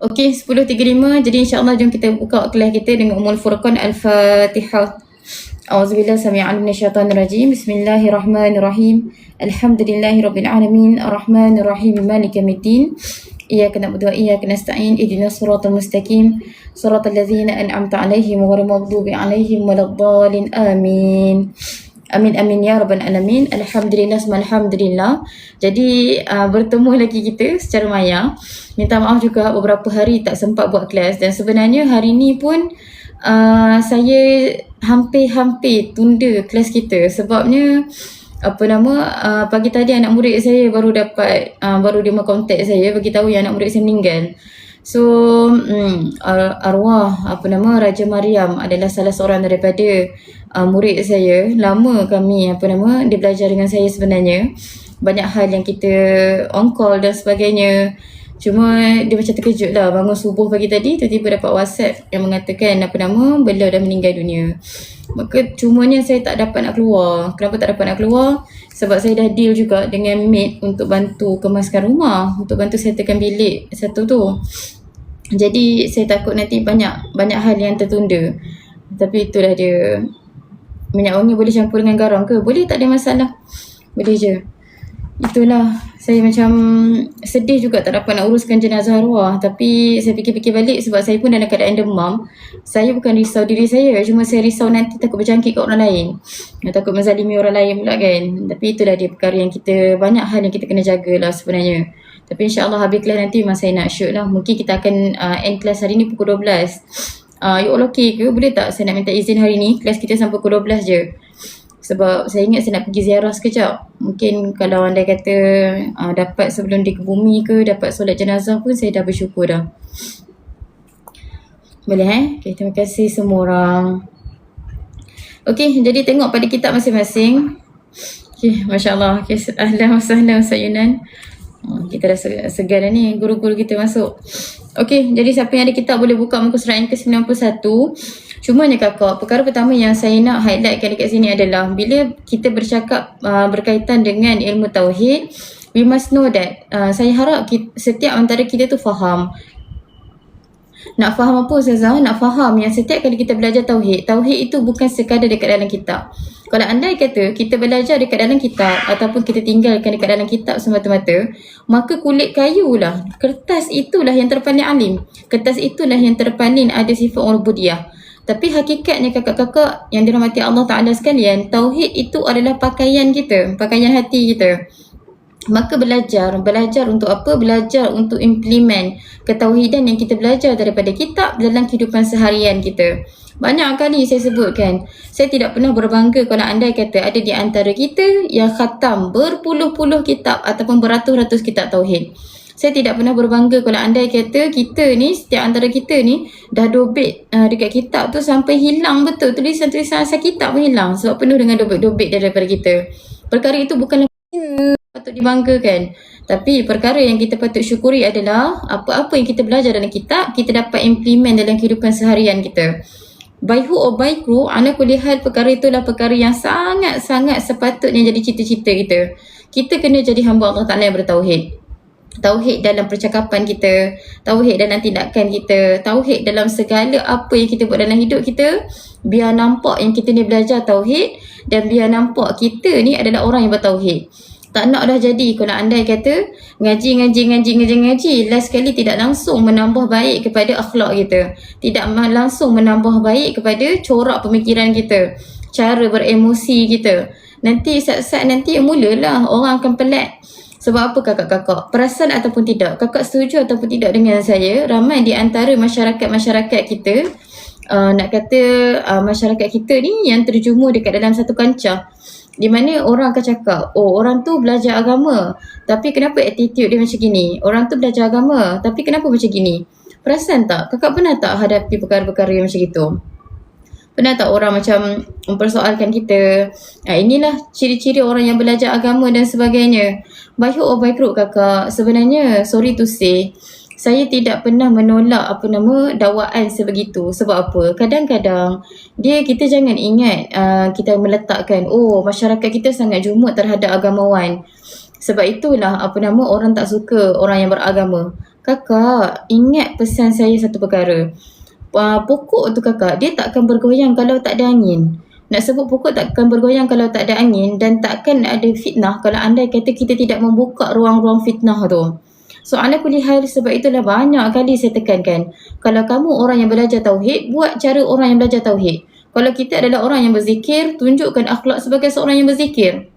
Okey, 10.35. Jadi insya-Allah jom kita buka kelas kita dengan Ummul Furqan Al-Fatihah. A'udzubillahi samii'al minasyaitonir rajim. Bismillahirrahmanirrahim. Alhamdulillahirabbil alamin, arrahmanir rahim, maliki yaumiddin. Iyyaka na'budu wa iyyaka nasta'in. Ihdinas siratal mustaqim. Siratal ladzina an'amta 'alaihim ghairil maghdubi 'alaihim waladdallin. Amin. Amin amin ya rabbal alamin. Alhamdulillah alhamdulillah. Jadi bertemu lagi kita secara maya. Minta maaf juga beberapa hari tak sempat buat kelas, dan sebenarnya hari ni pun saya hampir-hampir tunda kelas kita sebabnya pagi tadi anak murid saya baru dia kontak saya bagi tahu yang anak murid saya meninggal. So arwah Raja Mariam adalah salah seorang daripada murid saya. Lama kami dia belajar dengan saya sebenarnya. Banyak hal yang kita on call dan sebagainya. Cuma dia macam terkejut lah bangun subuh pagi tadi tiba-tiba dapat WhatsApp yang mengatakan beliau dah meninggal dunia. Maka cumanya saya tak dapat nak keluar. Kenapa tak dapat nak keluar? Sebab saya dah deal juga dengan maid untuk bantu kemaskan rumah, untuk bantu settlekan bilik satu tu. Jadi saya takut nanti banyak hal yang tertunda. Tapi itulah dia. Minyak wangi boleh campur dengan garam ke? Boleh, tak ada masalah. Boleh je. Itulah, saya macam sedih juga tak dapat nak uruskan jenazah arwah. Tapi saya fikir-fikir balik sebab saya pun dalam keadaan demam. Saya bukan risau diri saya, cuma saya risau nanti takut berjangkit ke orang lain. Takut menzalimi orang lain pula kan. Tapi itulah dia perkara yang kita, banyak hal yang kita kena jagalah sebenarnya. Tapi insyaAllah habis kelas nanti memang saya nak shoot lah. Mungkin kita akan end kelas hari ni pukul 12. You all okay ke? Boleh tak saya nak minta izin hari ni? Kelas kita sampai pukul 12 je. Sebab saya ingat saya nak pergi ziarah sekejap. Mungkin kalau anda kata dapat sebelum dia ke bumi ke, dapat solat jenazah pun saya dah bersyukur dah. Boleh Okay, terima kasih semua orang. Okay, jadi tengok pada kitab masing-masing. Okay, Masya Allah. Okay, ahlan wa sahlan Ustaz Yunan. Kita dah segar dah ni, guru-guru kita masuk. Okay, jadi siapa yang ada kitab boleh buka muka surat yang ke-91. Cumanya kakak, perkara pertama yang saya nak highlightkan dekat sini adalah bila kita bercakap berkaitan dengan ilmu tauhid, we must know that saya harap setiap antara kita tu faham. Nak faham apa Ustazah? Nak faham yang setiap kali kita belajar tauhid, tauhid itu bukan sekadar dekat dalam kitab. Kalau andai kata kita belajar dekat dalam kitab ataupun kita tinggalkan dekat dalam kitab semata-mata, maka kulit kayu lah, kertas itulah yang terpaling alim. Kertas itulah yang terpaling ada sifat ubudiyah. Tapi hakikatnya kakak-kakak yang dirahmati Allah Ta'ala sekalian, tauhid itu adalah pakaian kita, pakaian hati kita. Maka belajar untuk apa? Belajar untuk implement ketauhidan yang kita belajar daripada kitab dalam kehidupan seharian kita. Banyak kali saya sebutkan, saya tidak pernah berbangga kalau andai kata ada di antara kita yang khatam berpuluh-puluh kitab ataupun beratus-ratus kitab tauhid. Saya tidak pernah berbangga kalau andai kata kita ni, setiap antara kita ni dah dobit dekat kitab tu sampai hilang betul. Tulisan-tulisan asal kitab pun hilang sebab penuh dengan dobit-dobit daripada kita. Perkara itu bukanlah patut dibanggakan. Tapi perkara yang kita patut syukuri adalah apa-apa yang kita belajar dalam kitab, kita dapat implement dalam kehidupan seharian kita. By who or by who, ala kulli hal perkara itulah perkara yang sangat-sangat sepatutnya jadi cita-cita kita. Kita kena jadi hamba Allah Ta'ala yang bertauhid. Tauhid dalam percakapan kita, tauhid dalam tindakan kita, tauhid dalam segala apa yang kita buat dalam hidup kita. Biar nampak yang kita ni belajar tauhid dan biar nampak kita ni adalah orang yang bertauhid. Tak nak dah jadi kalau andai kata ngaji, last sekali tidak langsung menambah baik kepada akhlak kita, tidak langsung menambah baik kepada corak pemikiran kita, cara beremosi kita. Nanti saat-saat nanti mulalah orang akan pelik. Sebab apa kakak-kakak? Perasan ataupun tidak, kakak setuju ataupun tidak dengan saya, ramai di antara masyarakat kita, nak kata masyarakat kita ni yang terjumur dekat dalam satu kancah, di mana orang akan cakap, oh orang tu belajar agama, tapi kenapa attitude dia macam gini? Orang tu belajar agama, tapi kenapa macam gini? Perasan tak? Kakak pernah tak hadapi perkara-perkara yang macam itu? Pernah tak orang macam mempersoalkan kita, inilah ciri-ciri orang yang belajar agama dan sebagainya. By hook or by crook kakak, sebenarnya sorry to say, saya tidak pernah menolak dakwaan sebegitu. Sebab apa? Kadang-kadang kita jangan ingat kita meletakkan, oh masyarakat kita sangat jumut terhadap agamawan. Sebab itulah orang tak suka orang yang beragama. Kakak, ingat pesan saya satu perkara. Pokok tu kakak, dia tak akan bergoyang kalau tak ada angin. Nak sebut pokok tak akan bergoyang kalau tak ada angin, dan takkan ada fitnah kalau andai kata kita tidak membuka ruang-ruang fitnah tu. So ala kulli hal, sebab itulah banyak kali saya tekankan, kalau kamu orang yang belajar tauhid, buat cara orang yang belajar tauhid. Kalau kita adalah orang yang berzikir, tunjukkan akhlak sebagai seorang yang berzikir.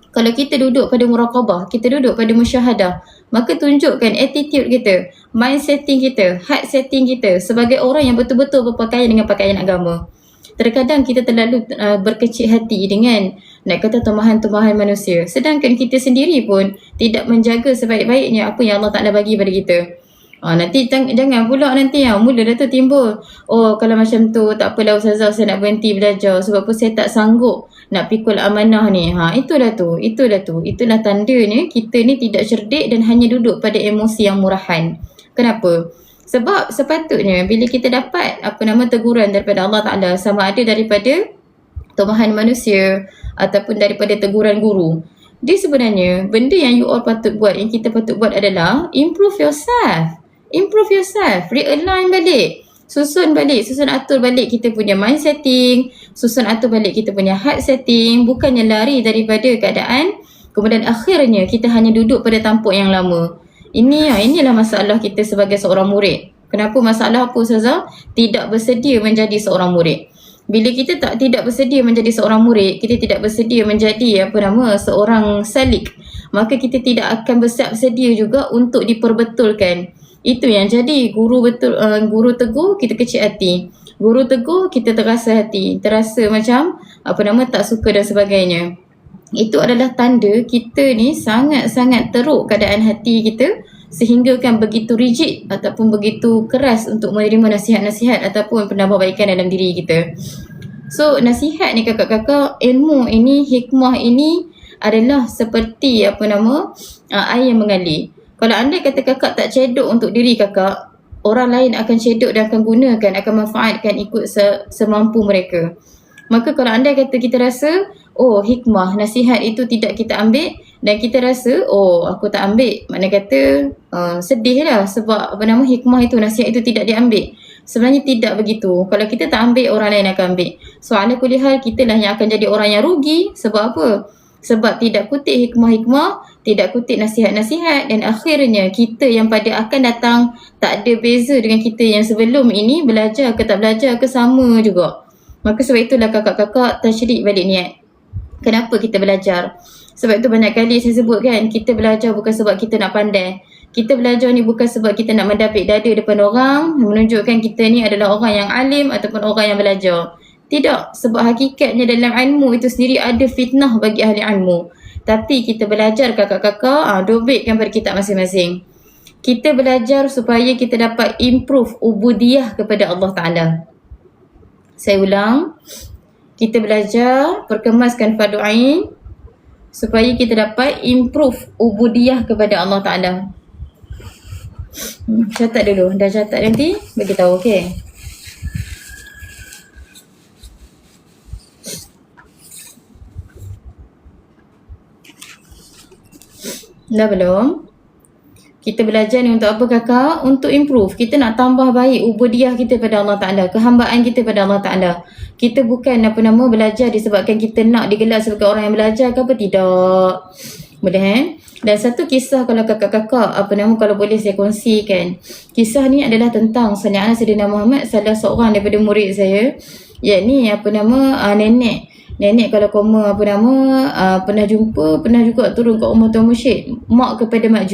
Kalau kita duduk pada muraqabah, kita duduk pada musyahadah, maka tunjukkan attitude kita, mind setting kita, heart setting kita sebagai orang yang betul-betul berpakaian dengan pakaian agama. Terkadang kita terlalu berkecil hati dengan nak kata tumahan-tumahan manusia, sedangkan kita sendiri pun tidak menjaga sebaik-baiknya apa yang Allah Ta'ala bagi pada kita. Nanti jangan pula nanti mula dah tu timbul, oh kalau macam tu tak apalah ustazah, saya nak berhenti belajar sebab apa saya tak sanggup nak pikul amanah ni. Itulah tandanya kita ni tidak cerdik dan hanya duduk pada emosi yang murahan. Kenapa? Sebab sepatutnya bila kita dapat teguran daripada Allah Ta'ala, sama ada daripada tumahan manusia ataupun daripada teguran guru, dia sebenarnya benda yang you all patut buat, yang kita patut buat adalah improve yourself, realign balik, susun atur balik kita punya mind setting, susun atur balik kita punya heart setting, bukannya lari daripada keadaan kemudian akhirnya kita hanya duduk pada tampuk yang lama. Inilah masalah kita sebagai seorang murid. Kenapa masalah apa ustazah? Tidak bersedia menjadi seorang murid. Bila kita tidak bersedia menjadi seorang murid, kita tidak bersedia menjadi seorang salik, maka kita tidak akan bersiap sedia juga untuk diperbetulkan. Itu yang jadi guru tegur kita kecil hati, guru tegur kita terasa hati, terasa macam tak suka dan sebagainya. Itu adalah tanda kita ni sangat-sangat teruk keadaan hati kita, sehingga kan begitu rigid ataupun begitu keras untuk menerima nasihat-nasihat ataupun penambahbaikan dalam diri kita. So nasihat ni kakak-kakak, ilmu ini, hikmah ini adalah seperti air yang mengalir. Kalau anda kata kakak tak cedok untuk diri kakak, orang lain akan cedok dan akan gunakan, akan manfaatkan ikut semampu mereka. Maka kalau anda kata kita rasa hikmah, nasihat itu tidak kita ambil, dan kita rasa aku tak ambil, makna kata sedih lah sebab hikmah itu, nasihat itu tidak diambil. Sebenarnya tidak begitu. Kalau kita tak ambil, orang lain akan ambil. So ala kulli hal, kita lah yang akan jadi orang yang rugi. Sebab apa? Sebab tidak kutip hikmah-hikmah, tidak kutip nasihat-nasihat, dan akhirnya kita yang pada akan datang tak ada beza dengan kita yang sebelum ini, belajar ke tak belajar ke sama juga. Maka sebab itulah kakak-kakak tasyrik balik niat. Kenapa kita belajar? Sebab itu banyak kali saya sebut kan, kita belajar bukan sebab kita nak pandai. Kita belajar ni bukan sebab kita nak mendapik dada depan orang, menunjukkan kita ni adalah orang yang alim ataupun orang yang belajar. Tidak, sebab hakikatnya dalam ilmu itu sendiri ada fitnah bagi ahli ilmu. Tapi kita belajar kakak-kakak, dobitkan pada kitab masing-masing. Kita belajar supaya kita dapat improve ubudiyah kepada Allah Ta'ala. Saya ulang, kita belajar perkemaskan fardu ain supaya kita dapat improve ubudiyah kepada Allah Ta'ala. Catat dulu, dah catat nanti bagi tahu, okey? Dah belum? Kita belajar ni untuk apa kakak? Untuk improve. Kita nak tambah baik ubudiyah kita pada Allah Ta'ala, kehambaan kita pada Allah Ta'ala. Kita bukan belajar disebabkan kita nak digelar sebagai orang yang belajar ke apa, tidak. Boleh Dan satu kisah kalau kakak-kakak kalau boleh saya kongsikan. Kisah ni adalah tentang Sayyidina Muhammad, salah seorang daripada murid saya, yakni nenek. Nenek kalau koma pernah jumpa, pernah juga turun kat rumah Tuan Mursyid. Mak kepada Mak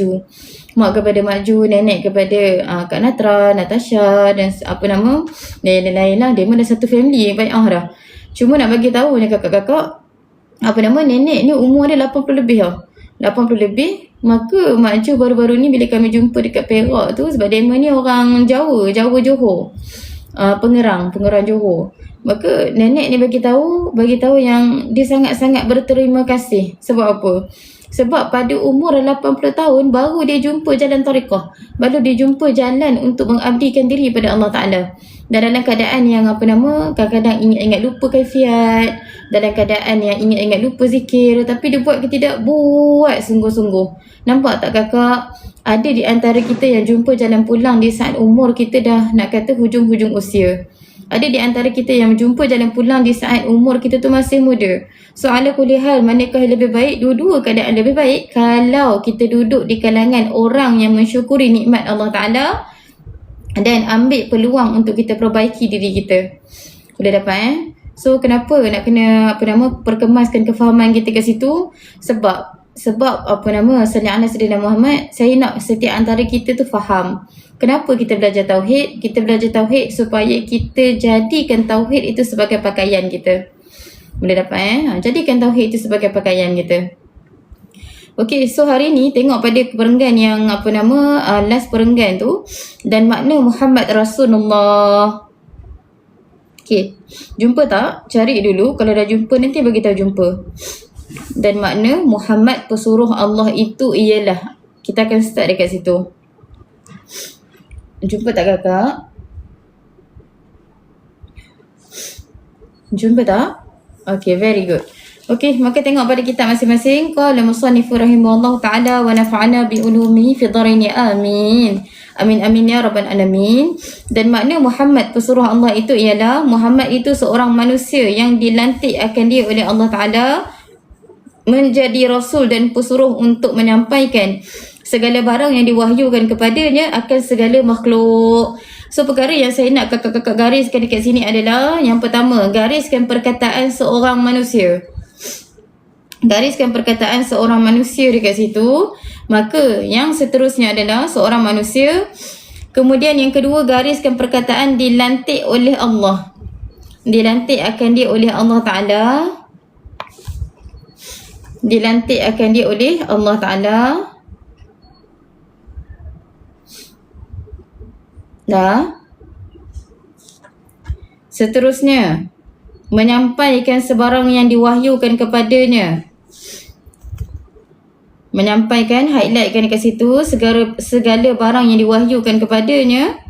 Ju, nenek kepada Kak Natra, Natasha dan dan lain-lain lah. Dia dah satu family bai'ah dah. Cuma nak bagi tahu ni kakak-kakak, nenek ni umur dia 80 lebih lah. 80 lebih. Maka Mak Ju baru-baru ni bila kami jumpa dekat Perak tu, sebab dia ni orang Jawa Johor. Pengerang Johor. Maka nenek ni bagi tahu yang dia sangat-sangat berterima kasih. Sebab apa? Sebab pada umur 80 tahun baru dia jumpa jalan tariqah, baru dia jumpa jalan untuk mengabdikan diri pada Allah Ta'ala. Dan dalam keadaan yang kadang-kadang ingat-ingat lupa kaifiat, dalam keadaan yang ingat-ingat lupa zikir, tapi dia buat ke tidak? Buat sungguh-sungguh. Nampak tak kakak? Ada di antara kita yang jumpa jalan pulang di saat umur kita dah nak kata hujung-hujung usia. Ada di antara kita yang jumpa jalan pulang di saat umur kita tu masih muda. So ala kulli hal, manakah yang lebih baik? Dua-dua keadaan lebih baik kalau kita duduk di kalangan orang yang mensyukuri nikmat Allah Ta'ala dan ambil peluang untuk kita perbaiki diri kita. Boleh dapat So kenapa nak kena perkemaskan kefahaman kita kat situ? Sebab sallallahu alaihi wasallam Muhammad, saya nak setiap antara kita tu faham. Kenapa kita belajar tauhid? Kita belajar tauhid supaya kita jadikan tauhid itu sebagai pakaian kita. Boleh dapat jadikan tauhid itu sebagai pakaian kita. Okey, so hari ni tengok pada perenggan yang last perenggan tu, dan makna Muhammad Rasulullah. Okey, jumpa tak? Cari dulu, kalau dah jumpa nanti bagi tahu jumpa. Dan makna Muhammad pesuruh Allah itu ialah, kita akan start dekat situ. Jumpa tak kakak? Jumpa tak? Okay, very good. Okay, maka tengok pada kitab masing-masing. Qala musannifu rahimahullah ta'ala wa nafa'ana bi ulumihi fi dharaini amin. Amin amin ya rabbal alamin. Dan makna Muhammad pesuruh Allah itu ialah, Muhammad itu seorang manusia yang dilantik akan dia oleh Allah Ta'ala menjadi rasul dan pesuruh untuk menyampaikan segala barang yang diwahyukan kepadanya akan segala makhluk. So perkara yang saya nak kakak-kakak gariskan dekat sini adalah, yang pertama, gariskan perkataan seorang manusia. Gariskan perkataan seorang manusia dekat situ. Maka yang seterusnya adalah seorang manusia. Kemudian yang kedua, gariskan perkataan dilantik oleh Allah. Dilantik akan dia oleh Allah Ta'ala. Dilantik akan dia oleh Allah Ta'ala. Dah. Seterusnya, menyampaikan sebarang yang diwahyukan kepadanya. Menyampaikan, highlightkan dekat situ, segala barang yang diwahyukan kepadanya.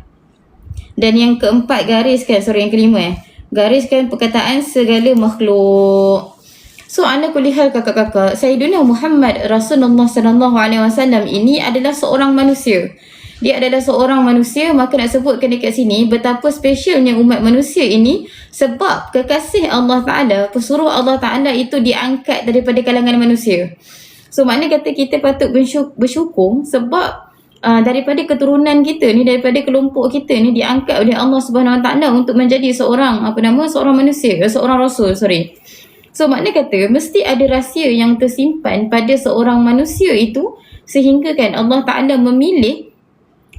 Dan yang keempat, yang kelima gariskan perkataan segala makhluk. So ala kulli hal kakak-kakak, Sayyidina Muhammad Rasulullah sallallahu alaihi wasallam ini adalah seorang manusia. Dia adalah seorang manusia, maka nak sebutkan dekat sini betapa spesialnya umat manusia ini sebab kekasih Allah Ta'ala, pesuruh Allah Ta'ala itu diangkat daripada kalangan manusia. So maknanya kata kita patut bersyukur sebab daripada keturunan kita ni, daripada kelompok kita ni diangkat oleh Allah Subhanahu Wa Ta'ala untuk menjadi seorang manusia, seorang rasul, So maknanya kata mesti ada rahsia yang tersimpan pada seorang manusia itu, sehingga kan Allah Ta'ala memilih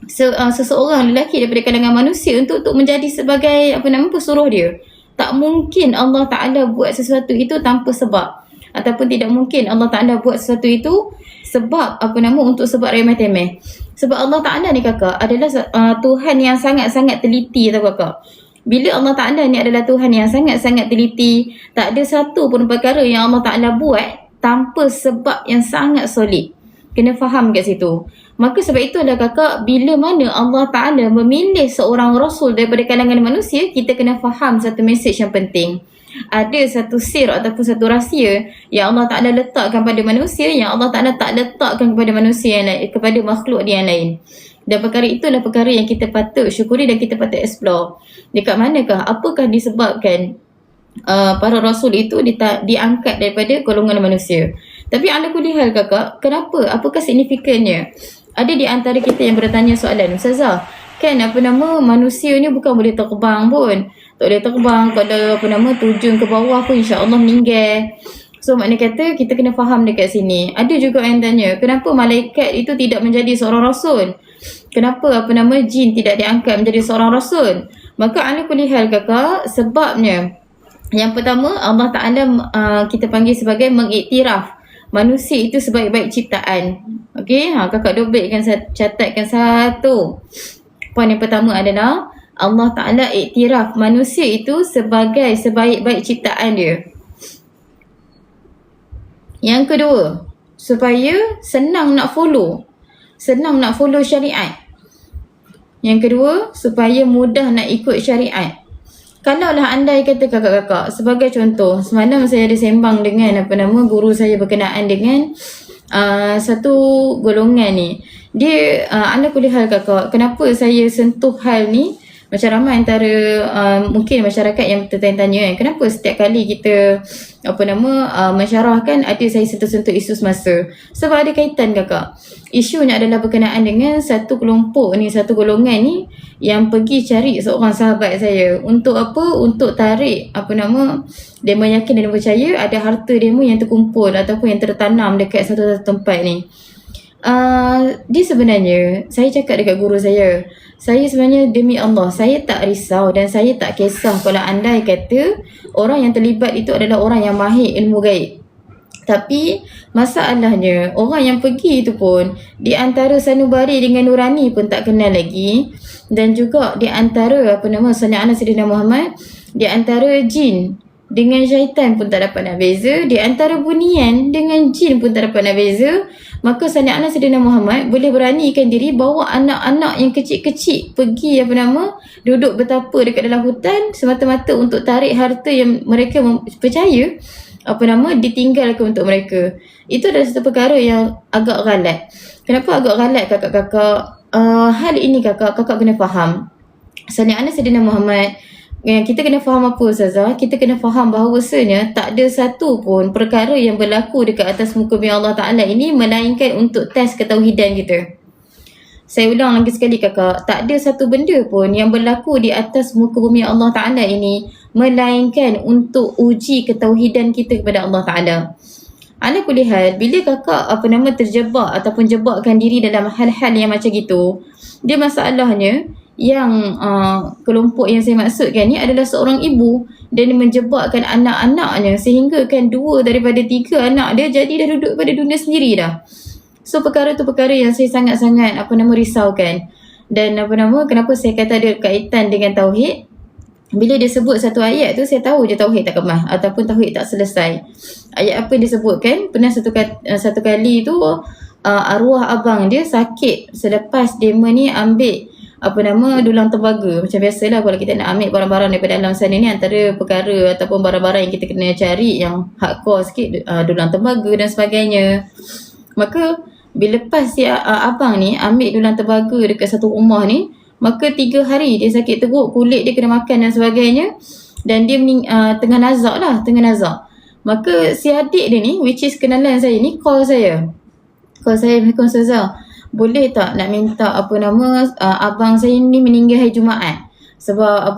seseorang lelaki daripada kalangan manusia untuk menjadi sebagai pesuruh dia. Tak mungkin Allah Ta'ala buat sesuatu itu tanpa sebab, ataupun tidak mungkin Allah Ta'ala buat sesuatu itu sebab untuk sebab remeh-temeh. Sebab Allah Ta'ala ni kakak adalah Tuhan yang sangat-sangat teliti tau kakak. Bila Allah Ta'ala ni adalah Tuhan yang sangat-sangat teliti, tak ada satu pun perkara yang Allah Ta'ala buat tanpa sebab yang sangat solid. Kena faham kat situ. Maka sebab itulah kakak, bila mana Allah Ta'ala memilih seorang rasul daripada kalangan manusia, kita kena faham satu mesej yang penting. Ada satu sir ataupun satu rahsia yang Allah Ta'ala letakkan pada manusia, yang Allah Ta'ala tak letakkan kepada manusia yang lain, kepada makhluk dia yang lain. Dan perkara itulah perkara yang kita patut syukuri dan kita patut explore. Dekat manakah, apakah disebabkan para rasul itu diangkat daripada golongan manusia. Tapi ala kulli hal kakak, kenapa? Apakah signifikannya? Ada di antara kita yang bertanya soalan, Ustazah, kan manusia ni bukan boleh terbang pun. Tak boleh terbang, kalau terjun ke bawah pun insya-Allah meninggal. So maknanya kata kita kena faham dekat sini. Ada juga yang tanya, kenapa malaikat itu tidak menjadi seorang rasul? Kenapa jin tidak diangkat menjadi seorang rasul? Maka ala kulli hal kakak, sebabnya yang pertama, Allah Ta'ala kita panggil sebagai mengiktiraf manusia itu sebaik-baik ciptaan. Okey, kakak dobekkan, catatkan satu. Poin yang pertama adalah Allah Ta'ala iktiraf manusia itu sebagai sebaik-baik ciptaan dia. Yang kedua, supaya senang nak follow syariat. Yang kedua, supaya mudah nak ikut syariat. Kalaulah andai kata kakak-kakak, sebagai contoh, semalam saya ada sembang dengan guru saya berkenaan dengan satu golongan ni. Dia ala kulihal kakak, kenapa saya sentuh hal ni? Macam ramai antara mungkin masyarakat yang tertanya-tanya kan, kenapa setiap kali kita mensyarahkan ada saya sentuh-sentuh isu semasa. Sebab ada kaitan kakak. Isunya adalah berkenaan dengan satu kelompok ni, satu golongan ni yang pergi cari seorang sahabat saya. Untuk apa? Untuk tarik demo yakin dan percaya ada harta demo yang terkumpul ataupun yang tertanam dekat satu tempat ni. Dia sebenarnya, saya cakap dekat guru saya sebenarnya demi Allah, saya tak risau dan saya tak kisah kalau andai kata orang yang terlibat itu adalah orang yang mahir ilmu gaib. Tapi masalahnya orang yang pergi itu pun di antara sanubari dengan nurani pun tak kenal lagi, dan juga di antara sallallahu Sayyidina Muhammad, di antara jin dengan syaitan pun tak dapat nak beza, di antara bunian dengan jin pun tak dapat nak beza. Maka sallallahu Sayyidina Muhammad boleh beranikan diri bawa anak-anak yang kecil-kecil pergi duduk bertapa dekat dalam hutan semata-mata untuk tarik harta yang mereka percaya ditinggalkan untuk mereka. Itu adalah satu perkara yang agak galat. Kenapa agak galat kakak-kakak? Hal ini kakak kena faham. Sallallahu Sayyidina Muhammad, kita kena faham apa Ustazah? Kita kena faham bahawasanya tak ada satu pun perkara yang berlaku dekat atas muka bumi Allah Ta'ala ini melainkan untuk tes ketauhidan kita. Saya ulang lagi sekali kakak, tak ada satu benda pun yang berlaku di atas muka bumi Allah Ta'ala ini melainkan untuk uji ketauhidan kita kepada Allah Ta'ala. Ala kulihal, bila kakak terjebak ataupun jebakkan diri dalam hal-hal yang macam gitu, dia masalahnya yang kelompok yang saya maksudkan ni adalah seorang ibu dan menjebakkan anak-anaknya sehingga kan 2 daripada 3 anak dia jadi dah duduk pada dunia sendiri dah. So perkara tu perkara yang saya sangat-sangat risaukan. Dan kenapa saya kata ada kaitan dengan tauhid? Bila dia sebut satu ayat tu, saya tahu je tauhid tak kemah ataupun tauhid tak selesai. Ayat apa dia sebutkan? Pernah satu kali tu arwah abang dia sakit selepas demo ni ambil dulang tembaga. Macam biasalah kalau kita nak ambil barang-barang daripada alam sana ni, antara perkara ataupun barang-barang yang kita kena cari yang hardcore sikit, dulang tembaga dan sebagainya. Maka bila lepas si abang ni ambil dulang tembaga dekat satu rumah ni, maka 3 hari dia sakit teruk, kulit dia kena makan dan sebagainya, dan dia tengah nazak. Maka si adik dia ni, which is kenalan saya ni, call saya, Assalamualaikum Ustazah, boleh tak nak minta abang saya ni meninggal hari Jumaat, sebab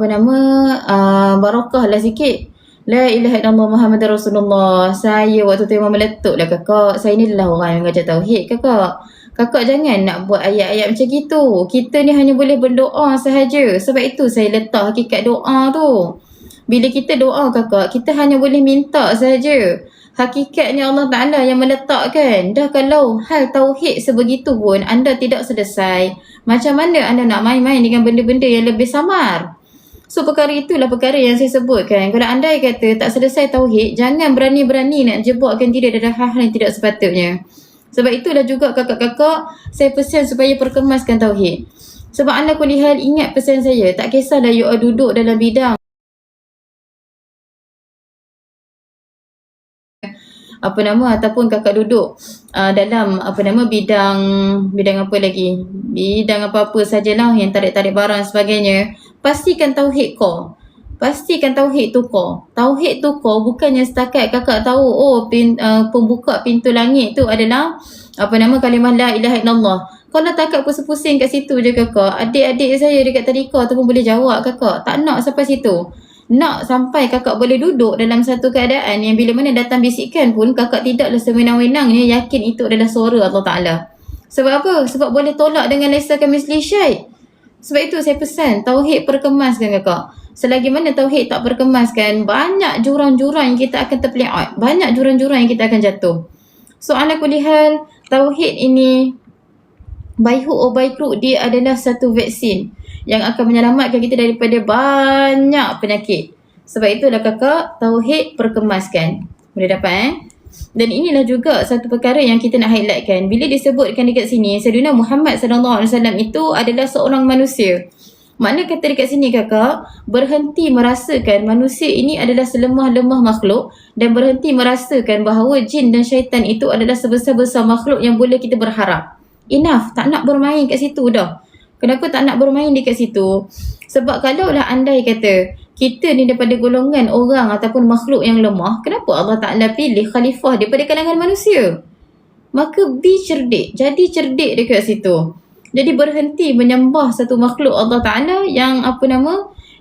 barakah lah sikit. La ilaha illallah Muhammadar Rasulullah. Saya waktu tu memang meletup lah kakak. Saya ni adalah orang yang mengajar tauhid kakak. Kakak jangan nak buat ayat-ayat macam gitu. Kita ni hanya boleh berdoa sahaja. Sebab itu saya letak hakikat doa tu. Bila kita doa kakak, kita hanya boleh minta sahaja. Hakikatnya Allah Ta'ala yang meletakkan. Dah kalau hal tauhid sebegitu pun anda tidak selesai, macam mana anda nak main-main dengan benda-benda yang lebih samar? So perkara itulah perkara yang saya sebutkan. Kalau anda kata tak selesai tauhid, jangan berani-berani nak jebakkan diri dalam hal-hal yang tidak sepatutnya. Sebab itulah juga kakak-kakak, saya pesan supaya perkemaskan tauhid. Sebab anda kulihal ingat pesan saya, tak kisahlah you all duduk dalam bidang ataupun kakak duduk dalam bidang apa lagi, bidang apa-apa sajalah yang tarik-tarik barang sebagainya, pastikan tauhid core. Pastikan tauhid tu core. Tauhid tu core bukannya setakat kakak tahu pembuka pintu langit tu adalah kalimah la ilaha illallah. Kalau takat pusing-pusing kat situ je kakak, adik-adik saya dekat tadika tu pun boleh jawab kakak. Tak nak sampai situ. Nak sampai kakak boleh duduk dalam satu keadaan yang bila mana datang bisikan pun kakak tidaklah sewenang-wenangnya yakin itu adalah suara Allah Ta'ala. Sebab apa? Sebab boleh tolak dengan laisa kamitslihi syai'. Sebab itu saya pesan tauhid perkemaskan kakak. Selagi mana tauhid tak perkemaskan, banyak jurang-jurang yang kita akan terpeliat, banyak jurang-jurang yang kita akan jatuh. So ala kulli hal, tauhid ini by hook or by crook, dia adalah satu vaksin yang akan menyelamatkan kita daripada banyak penyakit. Sebab itulah kakak, tauhid perkemaskan. Boleh dapat Dan inilah juga satu perkara yang kita nak highlightkan. Bila disebutkan dekat sini, Sayyidina Muhammad SAW itu adalah seorang manusia. Makna kata dekat sini kakak, berhenti merasakan manusia ini adalah selemah-lemah makhluk dan berhenti merasakan bahawa jin dan syaitan itu adalah sebesar-besar makhluk yang boleh kita berharap. Enough, tak nak bermain kat situ dah. Kenapa tak nak bermain dekat situ? Sebab kalaulah andai kata kita ni daripada golongan orang ataupun makhluk yang lemah, kenapa Allah Ta'ala pilih khalifah daripada kalangan manusia? Maka be cerdik, jadi cerdik dekat situ. Jadi berhenti menyembah satu makhluk Allah Ta'ala yang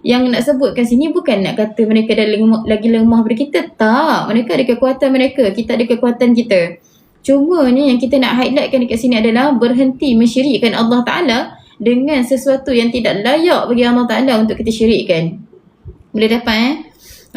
yang nak sebutkan sini bukan nak kata mereka dah lagi lemah daripada kita. Tak, mereka ada kekuatan mereka, kita ada kekuatan kita. Cuma ni yang kita nak highlightkan dekat sini adalah berhenti mensyirikkan Allah Ta'ala dengan sesuatu yang tidak layak bagi Allah Ta'ala untuk kita syirikkan. Boleh dapat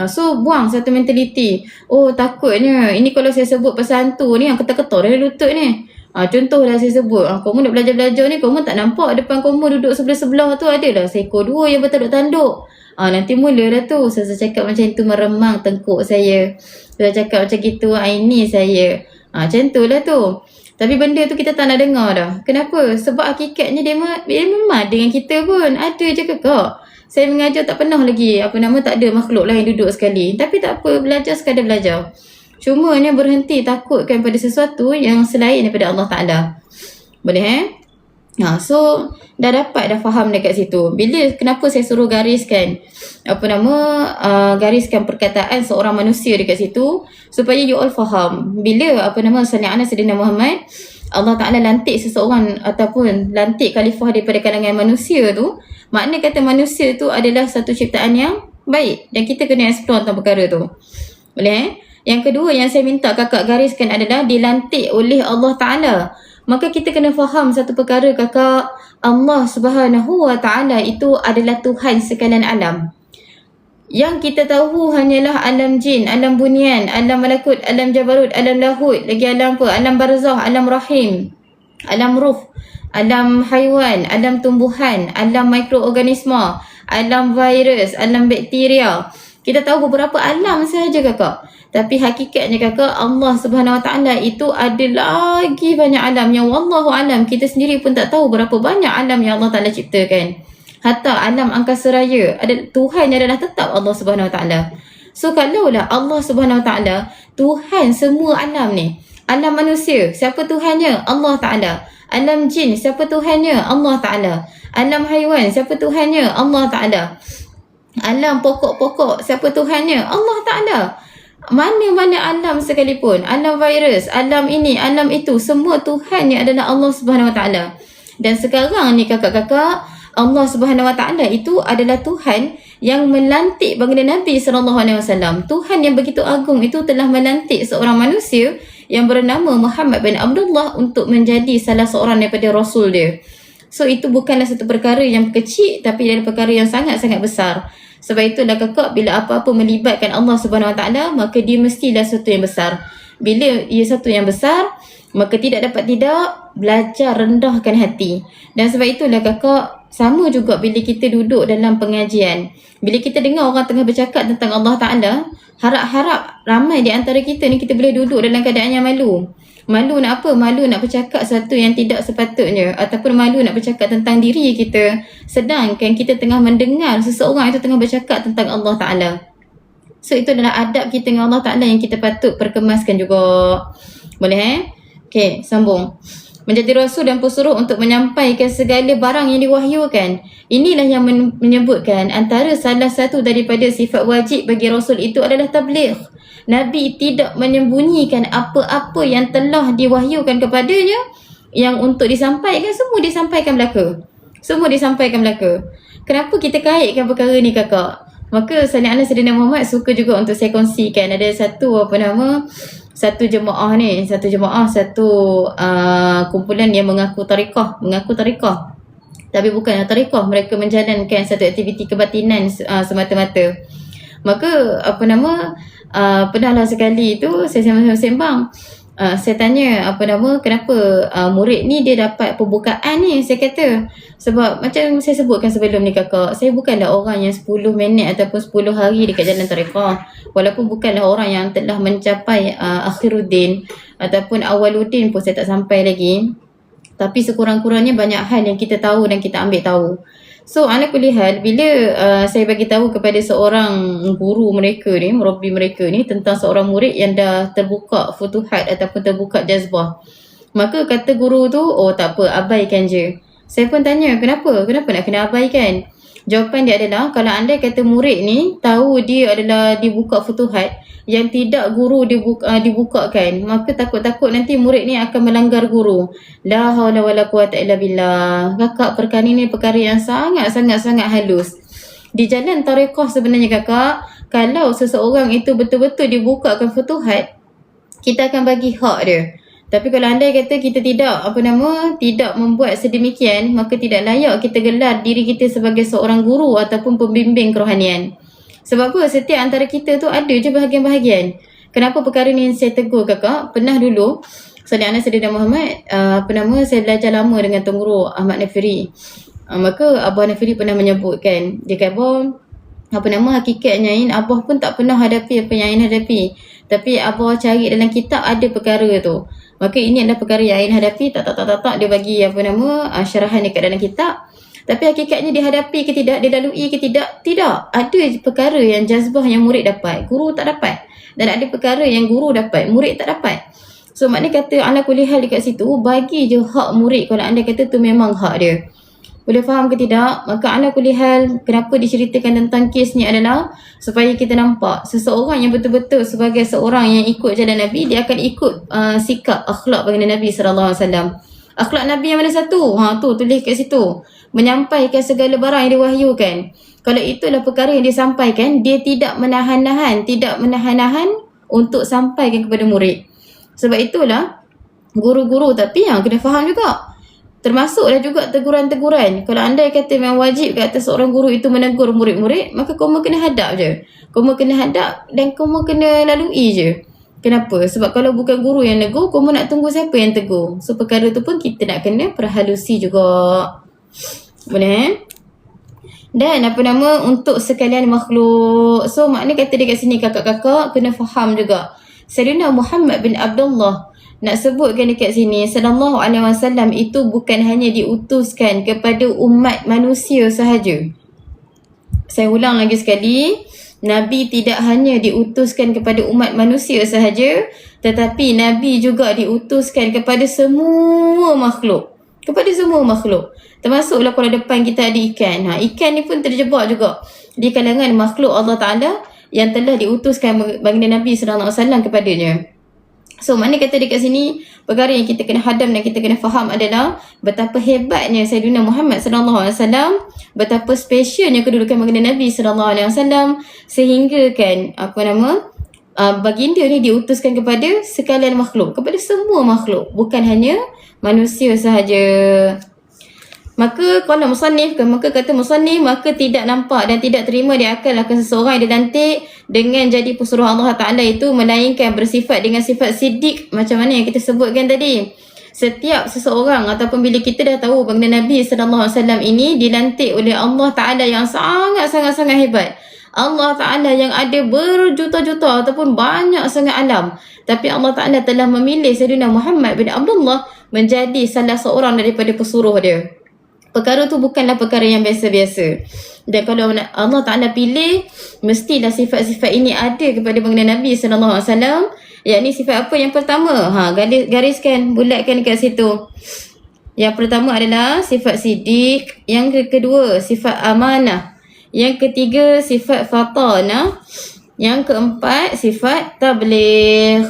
So buang satu mentaliti. Oh takutnya, ini kalau saya sebut pasal hantu ni yang ketar-ketar dari lutut ni. Contohlah saya sebut, kamu nak belajar-belajar ni, kamu tak nampak depan kamu duduk sebelah-sebelah tu adalah seekor dua yang bertanduk-tanduk. Nanti mulalah tu saya cakap macam tu meremang tengkuk saya. Saya cakap macam gitu, ini saya. Macam tu lah tu. Tapi benda tu kita tak nak dengar dah. Kenapa? Sebab hakikatnya dia memang dengan kita pun. Ada je kakak. Saya mengajar tak pernah lagi tak ada makhluk lain duduk sekali. Tapi tak apa, belajar sekadar belajar. Cuma ni berhenti takutkan pada sesuatu yang selain daripada Allah Ta'ala. Boleh so dah faham dekat situ. Kenapa saya suruh gariskan gariskan perkataan seorang manusia dekat situ, supaya you all faham. Bila Sayyidina Sayyidina Muhammad, Allah Ta'ala lantik seseorang ataupun lantik khalifah daripada kalangan manusia tu, makna kata manusia tu adalah satu ciptaan yang baik dan kita kena explore tentang perkara tu. Boleh Yang kedua yang saya minta kakak gariskan adalah dilantik oleh Allah Ta'ala. Maka kita kena faham satu perkara kakak, Allah Subhanahu Wa Ta'ala itu adalah Tuhan sekalian alam. Yang kita tahu hanyalah alam jin, alam bunyan, alam malakut, alam jabarut, alam lahut, lagi alam apa? Alam barzah, alam rahim, alam ruh, alam haiwan, alam tumbuhan, alam mikroorganisma, alam virus, alam bakteria. Kita tahu beberapa alam sahaja kakak. Tapi hakikatnya kakak, Allah Subhanahu Wa Ta'ala itu ada lagi banyak alam yang wallahu alam kita sendiri pun tak tahu berapa banyak alam yang Allah Ta'ala ciptakan. Hatta alam angkasa raya, Tuhan adalah tetap Allah Subhanahu Wa Ta'ala. So kalaulah Allah Subhanahu Wa Ta'ala Tuhan semua alam ni, alam manusia, siapa Tuhannya? Allah Ta'ala. Alam jin, siapa Tuhannya? Allah Ta'ala. Alam haiwan, siapa Tuhannya? Allah Ta'ala. Alam pokok-pokok, siapa Tuhannya? Allah Ta'ala. Mana-mana alam sekalipun, alam virus, alam ini, alam itu, semua Tuhannya adalah Allah Subhanahu Wa Ta'ala. Dan sekarang ni kakak-kakak, Allah Subhanahu Wa Ta'ala itu adalah Tuhan yang melantik baginda Nabi SAW. Tuhan yang begitu agung itu telah melantik seorang manusia yang bernama Muhammad bin Abdullah untuk menjadi salah seorang daripada Rasul dia. So itu bukanlah satu perkara yang kecil, tapi adalah perkara yang sangat-sangat besar. Sebab itulah kakak, bila apa-apa melibatkan Allah Subhanahu Wa Ta'ala, maka dia mestilah satu yang besar. Bila ia satu yang besar, maka tidak dapat tidak belajar rendahkan hati. Dan sebab itulah kakak, sama juga bila kita duduk dalam pengajian. Bila kita dengar orang tengah bercakap tentang Allah Ta'ala, harap-harap ramai di antara kita ni kita boleh duduk dalam keadaan yang malu. Malu nak apa? Malu nak bercakap sesuatu yang tidak sepatutnya, ataupun malu nak bercakap tentang diri kita, sedangkan kita tengah mendengar seseorang itu tengah bercakap tentang Allah Ta'ala. So itu adalah adab kita dengan Allah Ta'ala yang kita patut perkemaskan juga. Boleh Okay, sambung. Menjadi rasul dan pesuruh untuk menyampaikan segala barang yang diwahyukan. Inilah yang menyebutkan antara salah satu daripada sifat wajib bagi rasul itu adalah tabligh. Nabi tidak menyembunyikan apa-apa yang telah diwahyukan kepadanya, yang untuk disampaikan, semua disampaikan belaka. Semua disampaikan belaka. Kenapa kita kaitkan perkara ni kakak? Maka Sayyidina Muhammad suka juga untuk saya kongsikan. Ada satu satu jemaah ni, satu kumpulan yang mengaku tariqah. Tapi bukan tariqah, mereka menjalankan satu aktiviti kebatinan semata-mata. Maka pernahlah sekali tu saya sembang. saya tanya kenapa murid ni dia dapat pembukaan ni, saya kata sebab macam saya sebutkan sebelum ni kakak, saya bukanlah orang yang 10 minit ataupun 10 hari dekat jalan tarekat, walaupun bukanlah orang yang telah mencapai akhiruddin ataupun awaluddin pun saya tak sampai lagi, tapi sekurang-kurangnya banyak hal yang kita tahu dan kita ambil tahu. So ala kulli hal, bila saya bagi tahu kepada seorang guru mereka ni, murabbi mereka ni tentang seorang murid yang dah terbuka futuhat ataupun terbuka jazbah, maka kata guru tu, oh tak apa, abaikan je. Saya pun tanya, kenapa nak kena abaikan? Jawapan dia adalah, kalau anda kata murid ni tahu dia adalah dibuka futuhat yang tidak guru dibukakan, maka takut-takut nanti murid ni akan melanggar guru. La haula wala quwata illa billah. Kakak, perkara ni perkara yang sangat halus. Di jalan tarekat sebenarnya kakak, kalau seseorang itu betul-betul dibukakan futuhat, kita akan bagi hak dia. Tapi kalau anda kata kita tidak tidak membuat sedemikian, maka tidak layak kita gelar diri kita sebagai seorang guru ataupun pembimbing kerohanian. Sebab apa? Setiap antara kita tu ada je bahagian-bahagian. Kenapa perkara ni saya tegur kakak? Pernah dulu, Salih Anas Sadida Muhammad, saya belajar lama dengan Tuan Guru Ahmad Nafiri. Maka Abah Nafiri pernah menyebutkan, dia kata hakikatnya Abah pun tak pernah hadapi apa yang Ain hadapi. Tapi Abah cari dalam kitab ada perkara tu. Maka ini adalah perkara yang Ain hadapi, tak dia bagi syarahan dekat dalam kitab. Tapi hakikatnya dihadapi ke tidak, dia lalui ke tidak? Tidak. Ada perkara yang jazbah yang murid dapat, guru tak dapat. Dan ada perkara yang guru dapat, murid tak dapat. So maknanya kata ala kulli hal dekat situ, bagi je hak murid kalau anda kata tu memang hak dia. Boleh faham ke tidak? Maka ala kulli hal, kenapa diceritakan tentang kes ni adalah supaya kita nampak seseorang yang betul-betul sebagai seorang yang ikut jalan Nabi, dia akan ikut sikap akhlak baginda Nabi SAW. Akhlak Nabi yang mana satu? Tu tulis kat situ. Menyampaikan segala barang yang diwahyukan. Kalau itulah perkara yang disampaikan, dia tidak menahan-nahan untuk sampaikan kepada murid. Sebab itulah guru-guru tapi yang kena faham juga. Termasuklah juga teguran-teguran. Kalau anda kata memang wajib ke atas seorang guru itu menegur murid-murid, maka kamu kena hadap je. Kamu kena hadap dan kamu kena lalui je. Kenapa? Sebab kalau bukan guru yang negur, kamu nak tunggu siapa yang tegur? So perkara tu pun kita nak kena perhalusi juga. Boleh? Dan untuk sekalian makhluk. So maknanya kata dekat sini kakak-kakak kena faham juga. Sayyidina Muhammad bin Abdullah nak sebutkan dekat sini, sallallahu alaihi wasallam itu bukan hanya diutuskan kepada umat manusia sahaja. Saya ulang lagi sekali, Nabi tidak hanya diutuskan kepada umat manusia sahaja, tetapi Nabi juga diutuskan kepada semua makhluk. Kepada semua makhluk. Termasuklah kalau depan kita ada ikan. Ikan ni pun terjebak juga di kalangan makhluk Allah Ta'ala yang telah diutuskan baginda Nabi SAW kepadanya. So mana kata dekat sini, perkara yang kita kena hadam dan kita kena faham adalah betapa hebatnya Sayyidina Muhammad SAW, betapa spesialnya kedudukan baginda Nabi SAW, sehingga kan baginda ni diutuskan kepada sekalian makhluk, kepada semua makhluk, bukan hanya manusia sahaja. Maka kalau musannif, maka kata musannif, maka tidak nampak dan tidak terima di akal akan seseorang yang dilantik dengan jadi pesuruh Allah Ta'ala itu, melainkan bersifat dengan sifat siddiq, macam mana yang kita sebutkan tadi. Setiap seseorang ataupun bila kita dah tahu baginda Nabi SAW ini dilantik oleh Allah Ta'ala yang sangat-sangat hebat, Allah Ta'ala yang ada berjuta-juta ataupun banyak sangat alam, tapi Allah Ta'ala telah memilih Sayyidina Muhammad bin Abdullah menjadi salah seorang daripada pesuruh dia. Perkara tu bukanlah perkara yang biasa-biasa. Dan kalau Allah Ta'ala pilih, mestilah sifat-sifat ini ada kepada baginda Nabi SAW. Yakni sifat apa yang pertama? Gariskan, bulatkan dekat situ. Yang pertama adalah sifat siddiq. Yang kedua, sifat amanah. Yang ketiga, sifat fatanah. Yang keempat, sifat tabligh.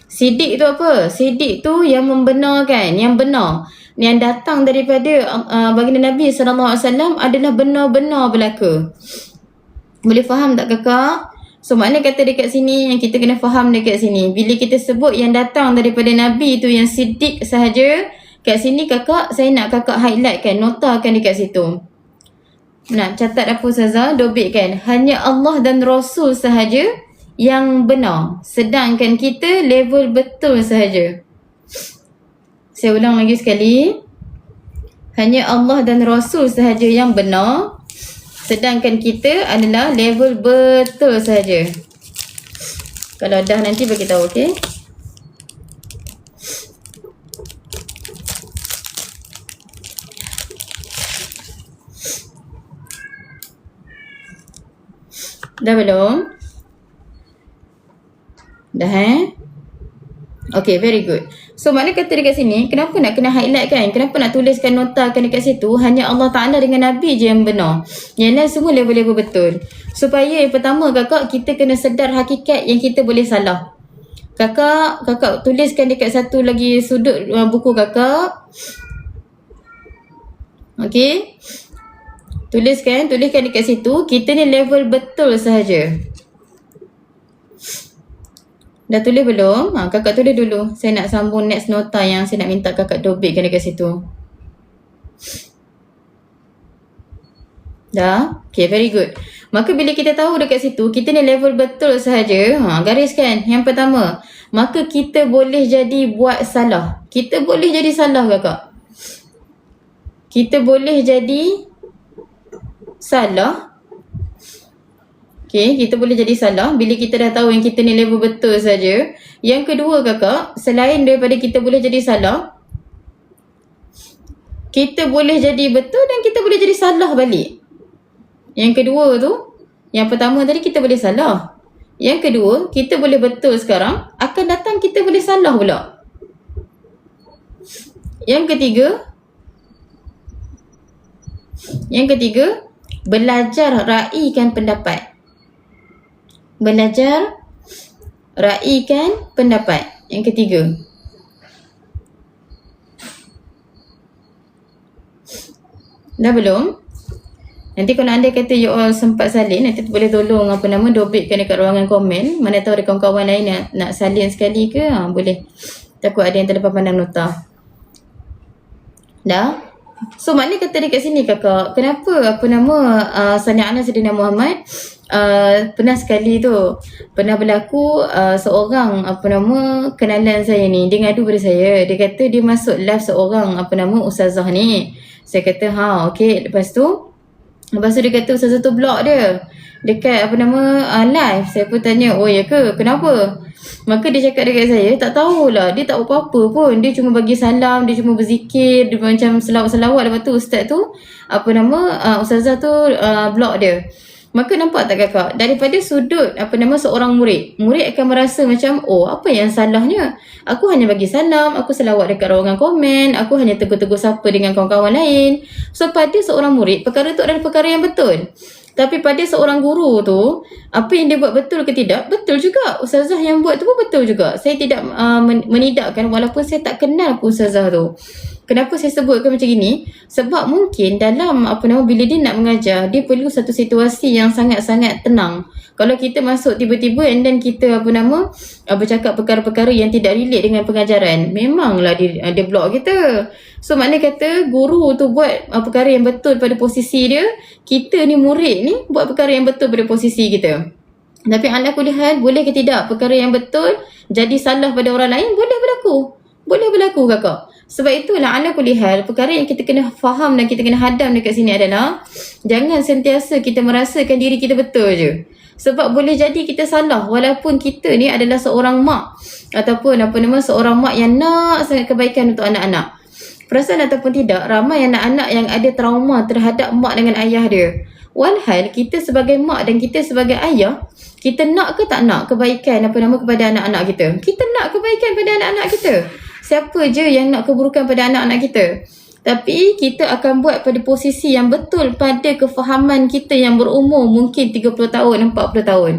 Siddiq tu apa? Siddiq tu yang membenarkan, yang benar. Yang datang daripada baginda Nabi SAW adalah benar-benar belaka. Boleh faham tak kakak? So makna kata dekat sini yang kita kena faham dekat sini, bila kita sebut yang datang daripada Nabi tu yang siddiq sahaja, kat sini kakak, saya nak kakak highlightkan, notakan dekat situ. Nak catat apa Ustazah? Dobitkan. Hanya Allah dan Rasul sahaja yang benar, sedangkan kita level betul sahaja. Saya ulang lagi sekali. Hanya Allah dan Rasul sahaja yang benar, sedangkan kita adalah level betul sahaja. Kalau dah nanti bagi tahu, okey? Dah belum? Dah Okay, very good. So mana kata dekat sini, kenapa nak kena highlight kan? Kenapa nak tuliskan nota kan dekat situ? Hanya Allah Ta'ala dengan Nabi je yang benar. Yang lain semua level-level betul. Supaya yang pertama kakak, kita kena sedar hakikat yang kita boleh salah. Kakak tuliskan dekat satu lagi sudut buku kakak. Okay. Tuliskan dekat situ, kita ni level betul sahaja. Dah tulis belum? Kakak tulis dulu. Saya nak sambung next nota yang saya nak minta kakak dobitkan dekat situ. Dah? Okay, very good. Maka bila kita tahu dekat situ, kita ni level betul sahaja. Gariskan. Yang pertama, maka kita boleh jadi buat salah. Kita boleh jadi salah kakak. Kita boleh jadi salah. Okay, kita boleh jadi salah bila kita dah tahu yang kita ni level betul saja. Yang kedua kakak, selain daripada kita boleh jadi salah, kita boleh jadi betul dan kita boleh jadi salah balik. Yang kedua tu, yang pertama tadi kita boleh salah. Yang kedua, kita boleh betul sekarang, akan datang kita boleh salah pula. Yang ketiga, belajar raikan pendapat. Belajar raikan pendapat. Yang ketiga. Dah belum? Nanti kalau anda kata you all sempat salin, nanti boleh tolong dobitkan dekat ruangan komen. Mana tahu ada kawan-kawan lain nak salin sekali ke? Boleh. Takut ada yang terlepas pandang nota. Dah? So maknanya kata dekat sini kakak, kenapa Sani Anas Saidina Muhammad pernah sekali tu berlaku seorang kenalan saya ni, dia ngadu pada saya. Dia kata dia masuk live seorang ustazah ni. Saya kata okey. Lepas tu dia kata ustazah tu block dia dekat live. Saya pun tanya, oh ya ke? Kenapa? Maka dia cakap dekat saya, tak tahulah, dia tak apa-apa pun. Dia cuma bagi salam, dia cuma berzikir, dia macam selawat-selawat. Lepas tu ustaz tu, ustazah tu block dia. Maka nampak tak kakak, daripada sudut seorang murid akan merasa macam, oh apa yang salahnya? Aku hanya bagi salam, aku selawat dekat ruangan komen, aku hanya tegur-tegur sapa dengan kawan-kawan lain. So pada seorang murid, perkara tu adalah perkara yang betul. Tapi pada seorang guru tu, apa yang dia buat betul ke tidak? Betul juga. Ustazah yang buat tu pun betul juga. Saya tidak menidakkan walaupun saya tak kenal pun ustazah tu. Kenapa saya sebutkan macam gini? Sebab mungkin dalam bila dia nak mengajar, dia perlu satu situasi yang sangat-sangat tenang. Kalau kita masuk tiba-tiba and then kita bercakap perkara-perkara yang tidak relate dengan pengajaran, memanglah dia block kita. So maknanya kata guru tu buat perkara yang betul pada posisi dia, kita ni murid ni buat perkara yang betul pada posisi kita. Tapi ala kulli hal, boleh ke tidak perkara yang betul jadi salah pada orang lain? Boleh berlaku kakak. Sebab itulah ala kulli hal, perkara yang kita kena faham dan kita kena hadam dekat sini adalah jangan sentiasa kita merasakan diri kita betul je. Sebab boleh jadi kita salah walaupun kita ni adalah seorang mak ataupun seorang mak yang nak sangat kebaikan untuk anak-anak. Perasan ataupun tidak, ramai anak-anak yang ada trauma terhadap mak dengan ayah dia. Walhal kita sebagai mak dan kita sebagai ayah, kita nak ke tak nak kebaikan kepada anak-anak kita? Kita nak kebaikan pada anak-anak kita. Siapa je yang nak keburukan pada anak-anak kita? Tapi kita akan buat pada posisi yang betul pada kefahaman kita yang berumur mungkin 30 tahun, 40 tahun.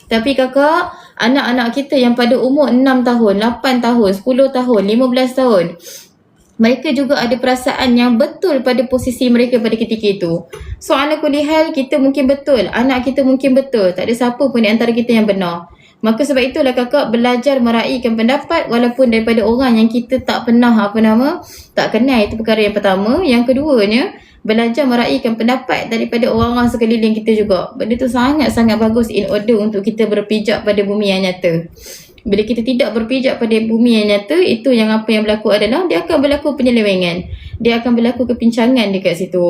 Tapi kakak, anak-anak kita yang pada umur 6 tahun, 8 tahun, 10 tahun, 15 tahun, mereka juga ada perasaan yang betul pada posisi mereka pada ketika itu. So ala kulli hal, kita mungkin betul, anak kita mungkin betul. Tak ada siapa pun di antara kita yang benar. Maka sebab itulah kakak belajar meraihkan pendapat walaupun daripada orang yang kita tak pernah tak kenal. Itu perkara yang pertama. Yang keduanya, belajar meraihkan pendapat daripada orang-orang sekeliling kita juga. Benda tu sangat-sangat bagus in order untuk kita berpijak pada bumi yang nyata. Bila kita tidak berpijak pada bumi yang nyata, itu yang apa yang berlaku adalah dia akan berlaku penyelewengan. Dia akan berlaku kepincangan dekat situ.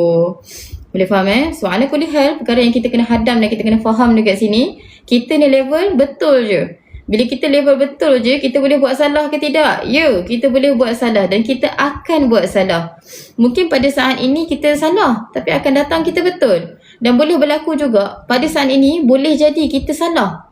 Boleh faham So ala kulli hal, perkara yang kita kena hadam dan kita kena faham dekat sini, kita ni level betul je. Bila kita level betul je, kita boleh buat salah ke tidak? Ya, kita boleh buat salah dan kita akan buat salah. Mungkin pada saat ini kita salah, tapi akan datang kita betul. Dan boleh berlaku juga, pada saat ini boleh jadi kita salah.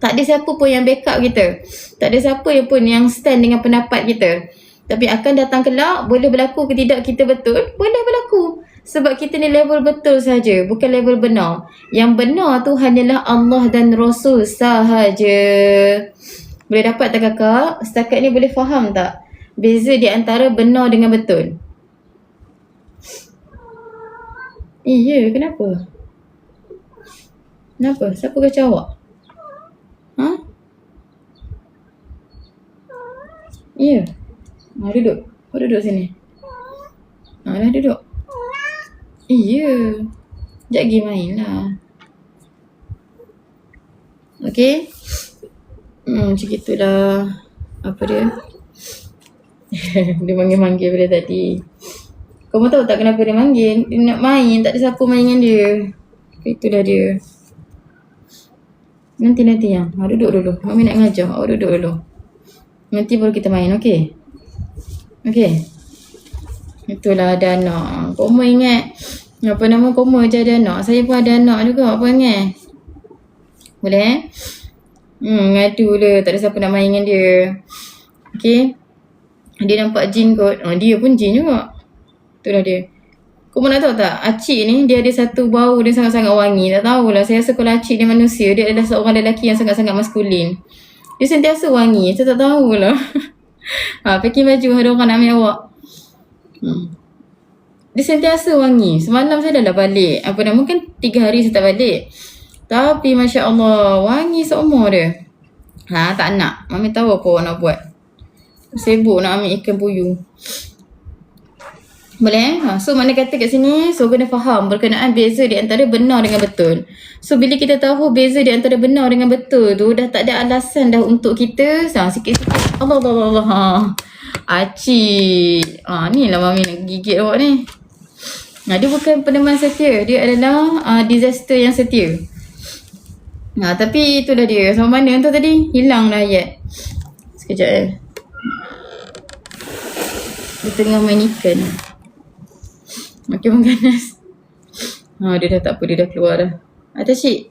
Tak ada siapa pun yang backup kita. Tak ada siapa pun yang stand dengan pendapat kita. Tapi akan datang kelak, boleh berlaku ke tidak kita betul? Boleh berlaku. Sebab kita ni level betul saja, bukan level benar. Yang benar tu hanyalah Allah dan Rasul sahaja. Boleh dapat tak kakak? Setakat ni boleh faham tak? Beza di antara benar dengan betul. Ya, kenapa? Kenapa? Siapa kacau awak? Ha? Ya. Duduk. Kau duduk sini. Dah duduk. Iya. Sekejap lagi main lah. Okay. Macam itulah. Apa dia? Dia manggil-manggil pada tadi. Kau mau tahu tak kenapa dia manggil? Dia nak main. Tak ada siapa main dengan dia. Itulah dia. Nanti yang. Duduk dulu. Mami nak ngajar. Awak duduk dulu. Nanti baru kita main. Okay? Okay. Itulah ada anak. Kau mau ingat apa nama Komo je ada anak. Saya pun ada anak juga. Apa ingat? Boleh ngadu lah. Tak ada siapa nak main dengan dia. Okay. Dia nampak jin kot. Dia pun jin juga. Itulah dia. Komo nak tahu tak? Acik ni dia ada satu bau dia sangat-sangat wangi. Tak tahulah. Saya rasa kalau acik ni manusia, dia adalah seorang lelaki yang sangat-sangat maskulin. Dia sentiasa wangi. Saya tak tahulah. Pakai baju ada orang nak ambil awak. Dia sentiasa wangi. Semalam saya dah balik. Mungkin 3 hari saya tak balik. Tapi Masya Allah, wangi seumur dia. Tak nak. Mami tahu apa awak nak buat. Sibuk nak ambil ikan puyuh. Boleh? So mana kata kat sini, so kena faham berkenaan beza di antara benar dengan betul. So bila kita tahu beza di antara benar dengan betul tu, dah tak ada alasan dah untuk kita sikit-sikit. Allah. Acik. Ni lah Mami nak gigit awak ni. Dia bukan peneman setia. Dia adalah disaster yang setia. Tapi itulah dia. Sama mana tu tadi? Hilang dah ayat. Sekejap Dia tengah main ikan. Makin ganas. Dia dah tak apa. Dia dah keluar dah. Atas cik.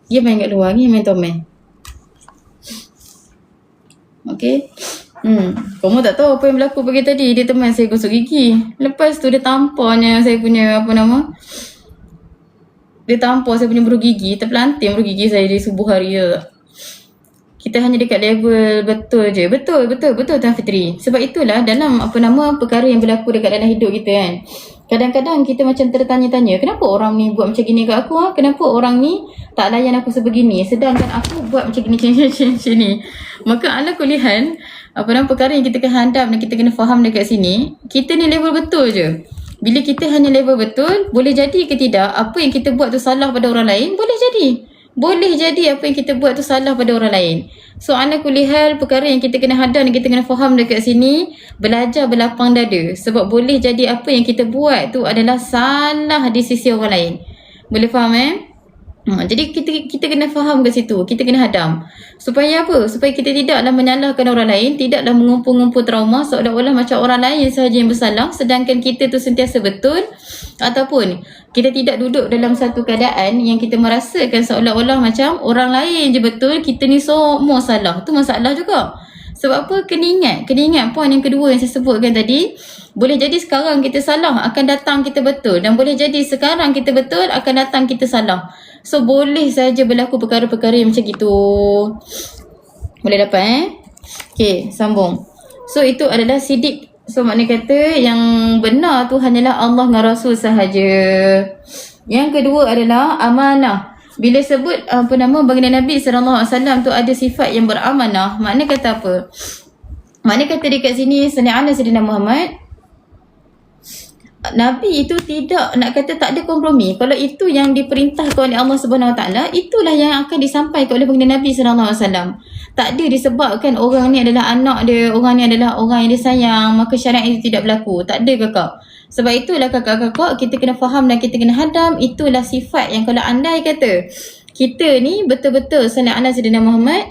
Dia main kat luar ni. Main tomen. Okay. Kamu tak tahu apa yang berlaku pagi tadi. Dia teman saya gosok gigi. Lepas tu dia tamparnya saya punya dia tampar saya punya bulu gigi. Terpelanting bulu gigi saya di subuh hari je. Kita hanya dekat level betul je. Betul Tuan Fitri. Sebab itulah dalam perkara yang berlaku dekat dalam hidup kita kan. Kadang-kadang kita macam tertanya-tanya, kenapa orang ni buat macam gini kat aku? Kenapa orang ni tak layan aku sebegini? Sedangkan aku buat macam gini, macam ni. Maka ala kulihan, perkara yang kita kena hadap dan kita kena faham dekat sini, kita ni level betul je. Bila kita hanya level betul, boleh jadi ke tidak apa yang kita buat tu salah pada orang lain? Boleh jadi. Boleh jadi apa yang kita buat tu salah pada orang lain. So ala kulihal, perkara yang kita kena hadap dan kita kena faham dekat sini, belajar berlapang dada. Sebab boleh jadi apa yang kita buat tu adalah salah di sisi orang lain. Boleh faham jadi kita kena faham kat situ. Kita kena hadam. Supaya apa? Supaya kita tidaklah menyalahkan orang lain, tidaklah mengumpul-ngumpul trauma seolah-olah macam orang lain sahaja yang bersalah, sedangkan kita tu sentiasa betul. Ataupun kita tidak duduk dalam satu keadaan yang kita merasakan seolah-olah macam orang lain je betul, kita ni semua salah. Tu masalah juga. Sebab apa? Kena ingat poin yang kedua yang saya sebutkan tadi. Boleh jadi sekarang kita salah, akan datang kita betul. Dan boleh jadi sekarang kita betul, akan datang kita salah. So boleh saja berlaku perkara-perkara yang macam gitu. Boleh dapat Okay, sambung. So itu adalah sidik. So makna kata yang benar tu hanyalah Allah dan Rasul sahaja. Yang kedua adalah amanah. Bila sebut baginda Nabi SAW tu ada sifat yang beramanah, makna kata apa? Makna kata dekat sini Sayyidina Muhammad Nabi itu tidak nak kata tak ada kompromi. Kalau itu yang diperintahkan oleh Allah Subhanahu Wa Taala, itulah yang akan disampaikan oleh baginda Nabi sallallahu alaihi wasallam. Tak ada disebabkan orang ni adalah anak dia, orang ni adalah orang yang dia sayang, maka syariat itu tidak berlaku. Tak ada kakak. Sebab itulah kakak-kakak kita kena faham dan kita kena hadam, itulah sifat yang kalau andai kata kita ni betul-betul sallallahu alaihi Sayyidina Muhammad,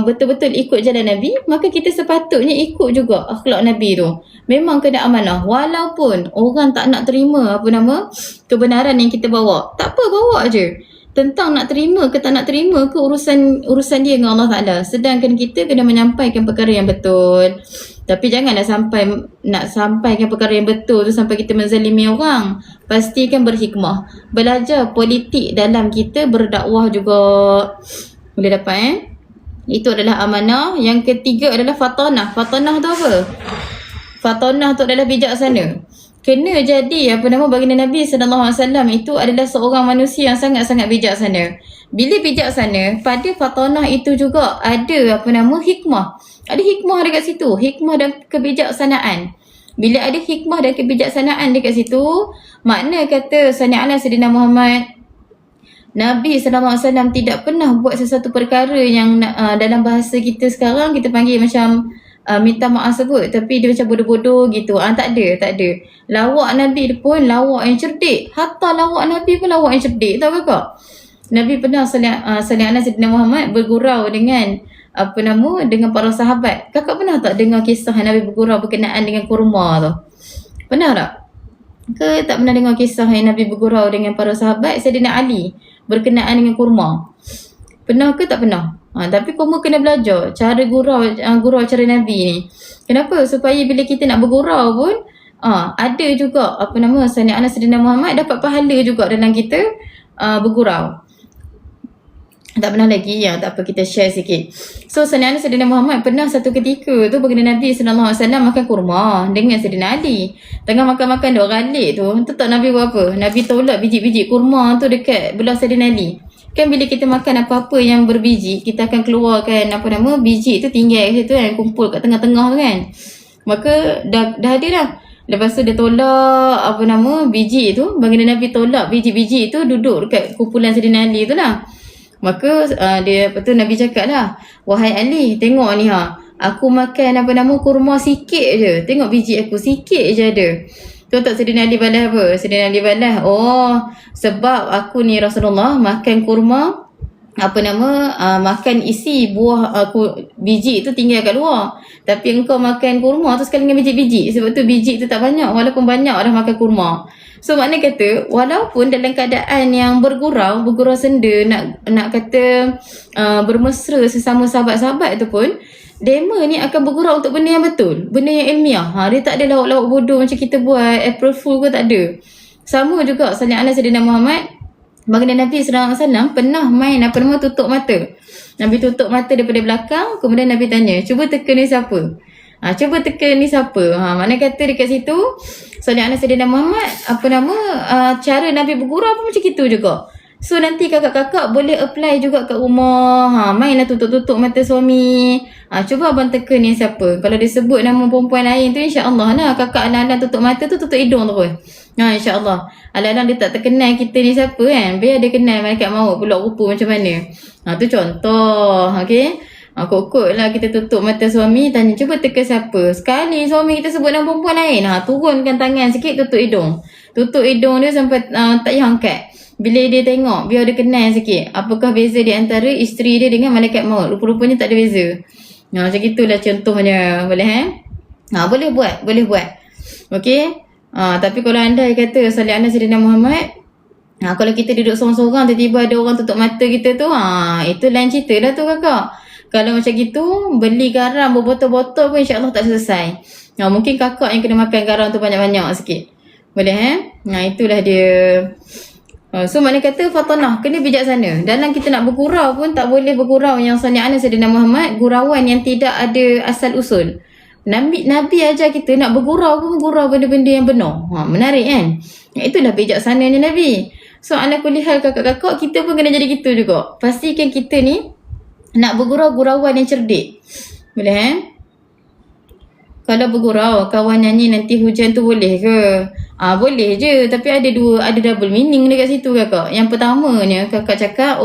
betul-betul ikut jalan Nabi, maka kita sepatutnya ikut juga akhlak Nabi tu. Memang kena amanah, walaupun orang tak nak terima kebenaran yang kita bawa. Tak apa, bawa aje. Tentang nak terima ke tak nak terima ke urusan dia dengan Allah Taala. Sedangkan kita kena menyampaikan perkara yang betul. Tapi janganlah nak sampaikan perkara yang betul tu sampai kita menzalimi orang. Pastikan berhikmah. Belajar politik dalam kita berdakwah juga. Boleh dapat Itu adalah amanah. Yang ketiga adalah fatanah. Fatanah tu apa? Fatanah tu adalah bijaksana. Kena jadi baginda Nabi sallallahu alaihi wasallam itu adalah seorang manusia yang sangat-sangat bijaksana. Bila bijaksana, pada fatanah itu juga ada hikmah. Ada hikmah dekat situ, hikmah dan kebijaksanaan. Bila ada hikmah dan kebijaksanaan dekat situ, makna kata Sayyidina Muhammad, Nabi SAW tidak pernah buat sesuatu perkara yang dalam bahasa kita sekarang kita panggil macam minta maaf sebut, tapi dia macam bodoh-bodoh gitu. Tak ada. Lawak Nabi pun lawak yang cerdik. Hatta lawak Nabi pun lawak yang cerdik. Tahu kakak? Nabi pernah Sayyidina Muhammad bergurau dengan dengan para sahabat. Kakak pernah tak dengar kisah Nabi bergurau berkenaan dengan kurma tu? Pernah tak? Ke tak pernah dengar kisah yang Nabi bergurau dengan para sahabat Sayyidina Ali berkenaan dengan kurma? Pernah ke tak pernah? Tapi kamu kena belajar cara gurau cara Nabi ni. Kenapa? Supaya bila kita nak bergurau pun ada juga Sayyidina Muhammad dapat pahala juga dalam kita bergurau. Tak pernah lagi, tak apa, kita share sikit. So Sayyidina Muhammad pernah satu ketika tu baginda Nabi sallallahu alaihi wasallam makan kurma dengan Sayyidina Ali. Tengah makan-makan duk galik tu, tak Nabi buat apa? Nabi tolak biji-biji kurma tu dekat belah Sayyidina Ali. Kan bila kita makan apa-apa yang berbiji, kita akan keluarkan biji tu tinggal kat situ kan, kumpul kat tengah-tengah tu kan. Maka dah ada dah. Lepas tu dia tolak biji tu, baginda Nabi tolak biji-biji tu duduk dekat kumpulan Sayyidina Ali tu lah. Maka Nabi cakap lah, wahai Ali, tengok ni aku makan kurma sikit je. Tengok biji aku sikit je ada. Tahu tak Sayyidina Ali balas apa? Sayyidina Ali balas, sebab aku ni Rasulullah makan kurma makan isi buah aku, biji tu tinggal kat luar. Tapi engkau makan kurma tu sekali dengan biji-biji. Sebab tu biji tu tak banyak, walaupun banyak dah makan kurma. So makna kata, walaupun dalam keadaan yang bergurau senda, nak kata bermesra sesama sahabat-sahabat tu pun, dema ni akan bergurau untuk benda yang betul, benda yang ilmiah. Dia tak ada lawak-lawak bodoh macam kita buat April Fool ke, tak ada. Sama juga Sayyidina Muhammad, baginda Nabi SAW pernah main tutup mata. Nabi tutup mata daripada belakang, kemudian Nabi tanya, cuba teka ni siapa? Mana kata dekat situ Sayyidina Muhammad cara Nabi bergurau pun macam itu juga. So nanti kakak-kakak boleh apply juga kat rumah. Mainlah tutup-tutup mata suami. Cuba abang teka ni siapa. Kalau dia sebut nama perempuan lain tu, insya-Allah lah kakak alang-alang tutup mata tu, tutup hidung tu pun. Insya-Allah. Alang-alang dia tak terkenal kita ni siapa kan. Biar dia kenal malaikat maut pulak rupa macam mana. Tu contoh. Okey. Kot-kot lah kita tutup mata suami, tanya cuba teka siapa. Sekali suami kita sebut nama perempuan lain, turunkan tangan sikit, tutup hidung. Tutup hidung dia sampai tak payah angkat. Bila dia tengok, biar dia kenal sikit apakah beza di antara isteri dia dengan malaikat maut. Rupa-rupanya tak ada beza. Macam itulah contohnya. Boleh boleh buat. Okey. Tapi kalau anda kata Sayyidina Muhammad, kalau kita duduk sorang-sorang tiba-tiba ada orang tutup mata kita tu, itu lain cerita dah tu kakak. Kalau macam gitu, beli garam berbotol-botol pun insya-Allah tak selesai. Mungkin kakak yang kena makan garam tu banyak-banyak sikit. Boleh itulah dia. So makna kata fatanah, kena bijaksana. Dalam kita nak bergurau pun tak boleh bergurau yang Sayyidina Muhammad, gurauan yang tidak ada asal usul. Nabi ajar kita nak bergurau pun bergurau benda-benda yang benar. Menarik kan? Itulah bijaksananya Nabi. So ala kulli hal kakak-kakak, kita pun kena jadi gitu juga. Pastikan kita ni nak bergurau-gurauan yang cerdik. Boleh Kalau bergurau, kawan nyanyi nanti hujan tu boleh ke? Boleh je, tapi ada double meaning dekat situ kakak. Yang pertamanya kakak cakap,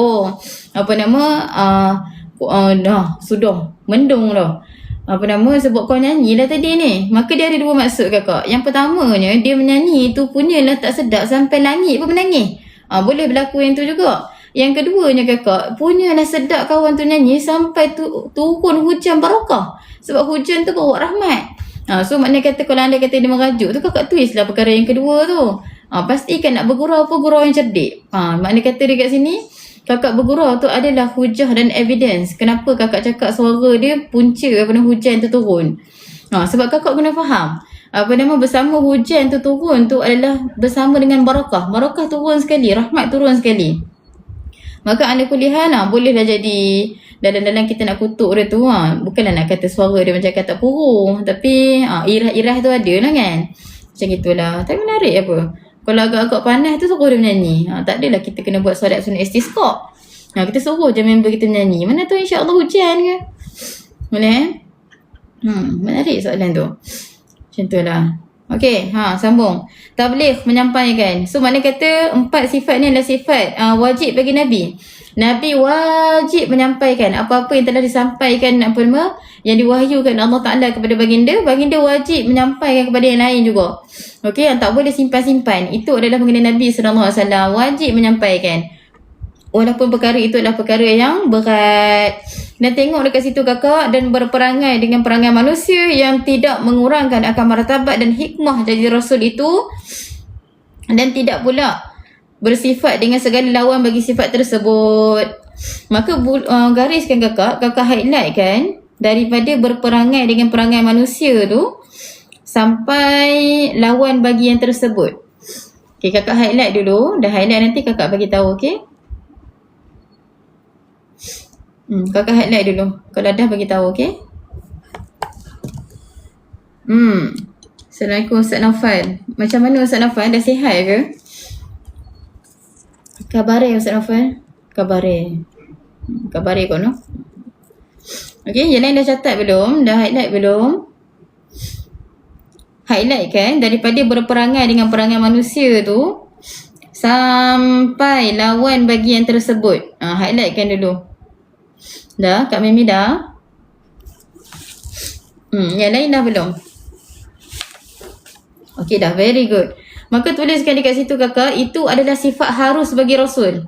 dah sudah mendung dah. Sebab kau nyanyi lah tadi ni. Maka dia ada dua maksud kakak. Yang pertamanya, dia menyanyi tu punyalah tak sedap sampai langit pun menangis. Boleh berlaku yang tu juga. Yang keduanya kakak, punyalah sedap kawan tu nyanyi sampai turun hujan barakah. Sebab hujan tu bawa rahmat. So maknanya kata kalau anda kata dia merajuk tu, kakak twist lah perkara yang kedua tu. Pastikan nak bergurau apa gurau yang cerdik. Maknanya kata dekat sini, kakak bergurau tu adalah hujah dan evidence. Kenapa kakak cakap suara dia punca hujan tu turun. Sebab kakak kena faham. Bersama hujan tu turun tu adalah bersama dengan barakah. Barakah turun sekali, rahmat turun sekali. Maka anda kuliah bolehlah jadi dalam kita nak kutuk dia tu bukanlah nak kata suara dia macam kata purung, tapi irah-irah tu ada lah kan. Macam itulah. Tapi menarik apa. Kalau agak-agak panas tu suruh dia menyanyi. Tak adalah kita kena buat solat sunat istisqa. Kita suruh je member kita menyanyi. Mana tahu insya-Allah hujan ke. Boleh menarik soalan tu. Macam itulah. Okey, sambung. Tabligh menyampaikan. So makna kata 4 sifat ni adalah sifat wajib bagi Nabi. Nabi wajib menyampaikan apa-apa yang telah disampaikan yang diwahyukan Allah Ta'ala kepada baginda. Baginda wajib menyampaikan kepada yang lain juga. Okey, yang tak boleh simpan-simpan. Itu adalah mengenai Nabi SAW. Wajib menyampaikan. Walaupun perkara itu adalah perkara yang berat. Dan tengok dekat situ kakak, dan berperangai dengan perangai manusia yang tidak mengurangkan akan martabat dan hikmah jadi Rasul itu, dan tidak pula bersifat dengan segala lawan bagi sifat tersebut. Maka gariskan kakak highlight kan, daripada berperangai dengan perangai manusia tu sampai lawan bagi yang tersebut. Okay, kakak highlight dulu. Dah highlight nanti kakak bagi tahu, okay? Kakak highlight dulu. Kalau dah bagi tahu, okey? Assalamualaikum Ustaz Naufal. Macam mana Ustaz Naufal? Dah sihat ke? Kabare Ustaz Naufal. Kabare kau no? Okey, yang lain dah catat belum? Dah highlight belum? Highlight kan? Daripada berperangai dengan perangai manusia tu sampai lawan bagi yang tersebut. Highlight kan dulu. Dah? Kak Mimi dah? Yang lain dah belum? Okey dah, very good. Maka tuliskan dekat situ kakak, itu adalah sifat harus bagi Rasul.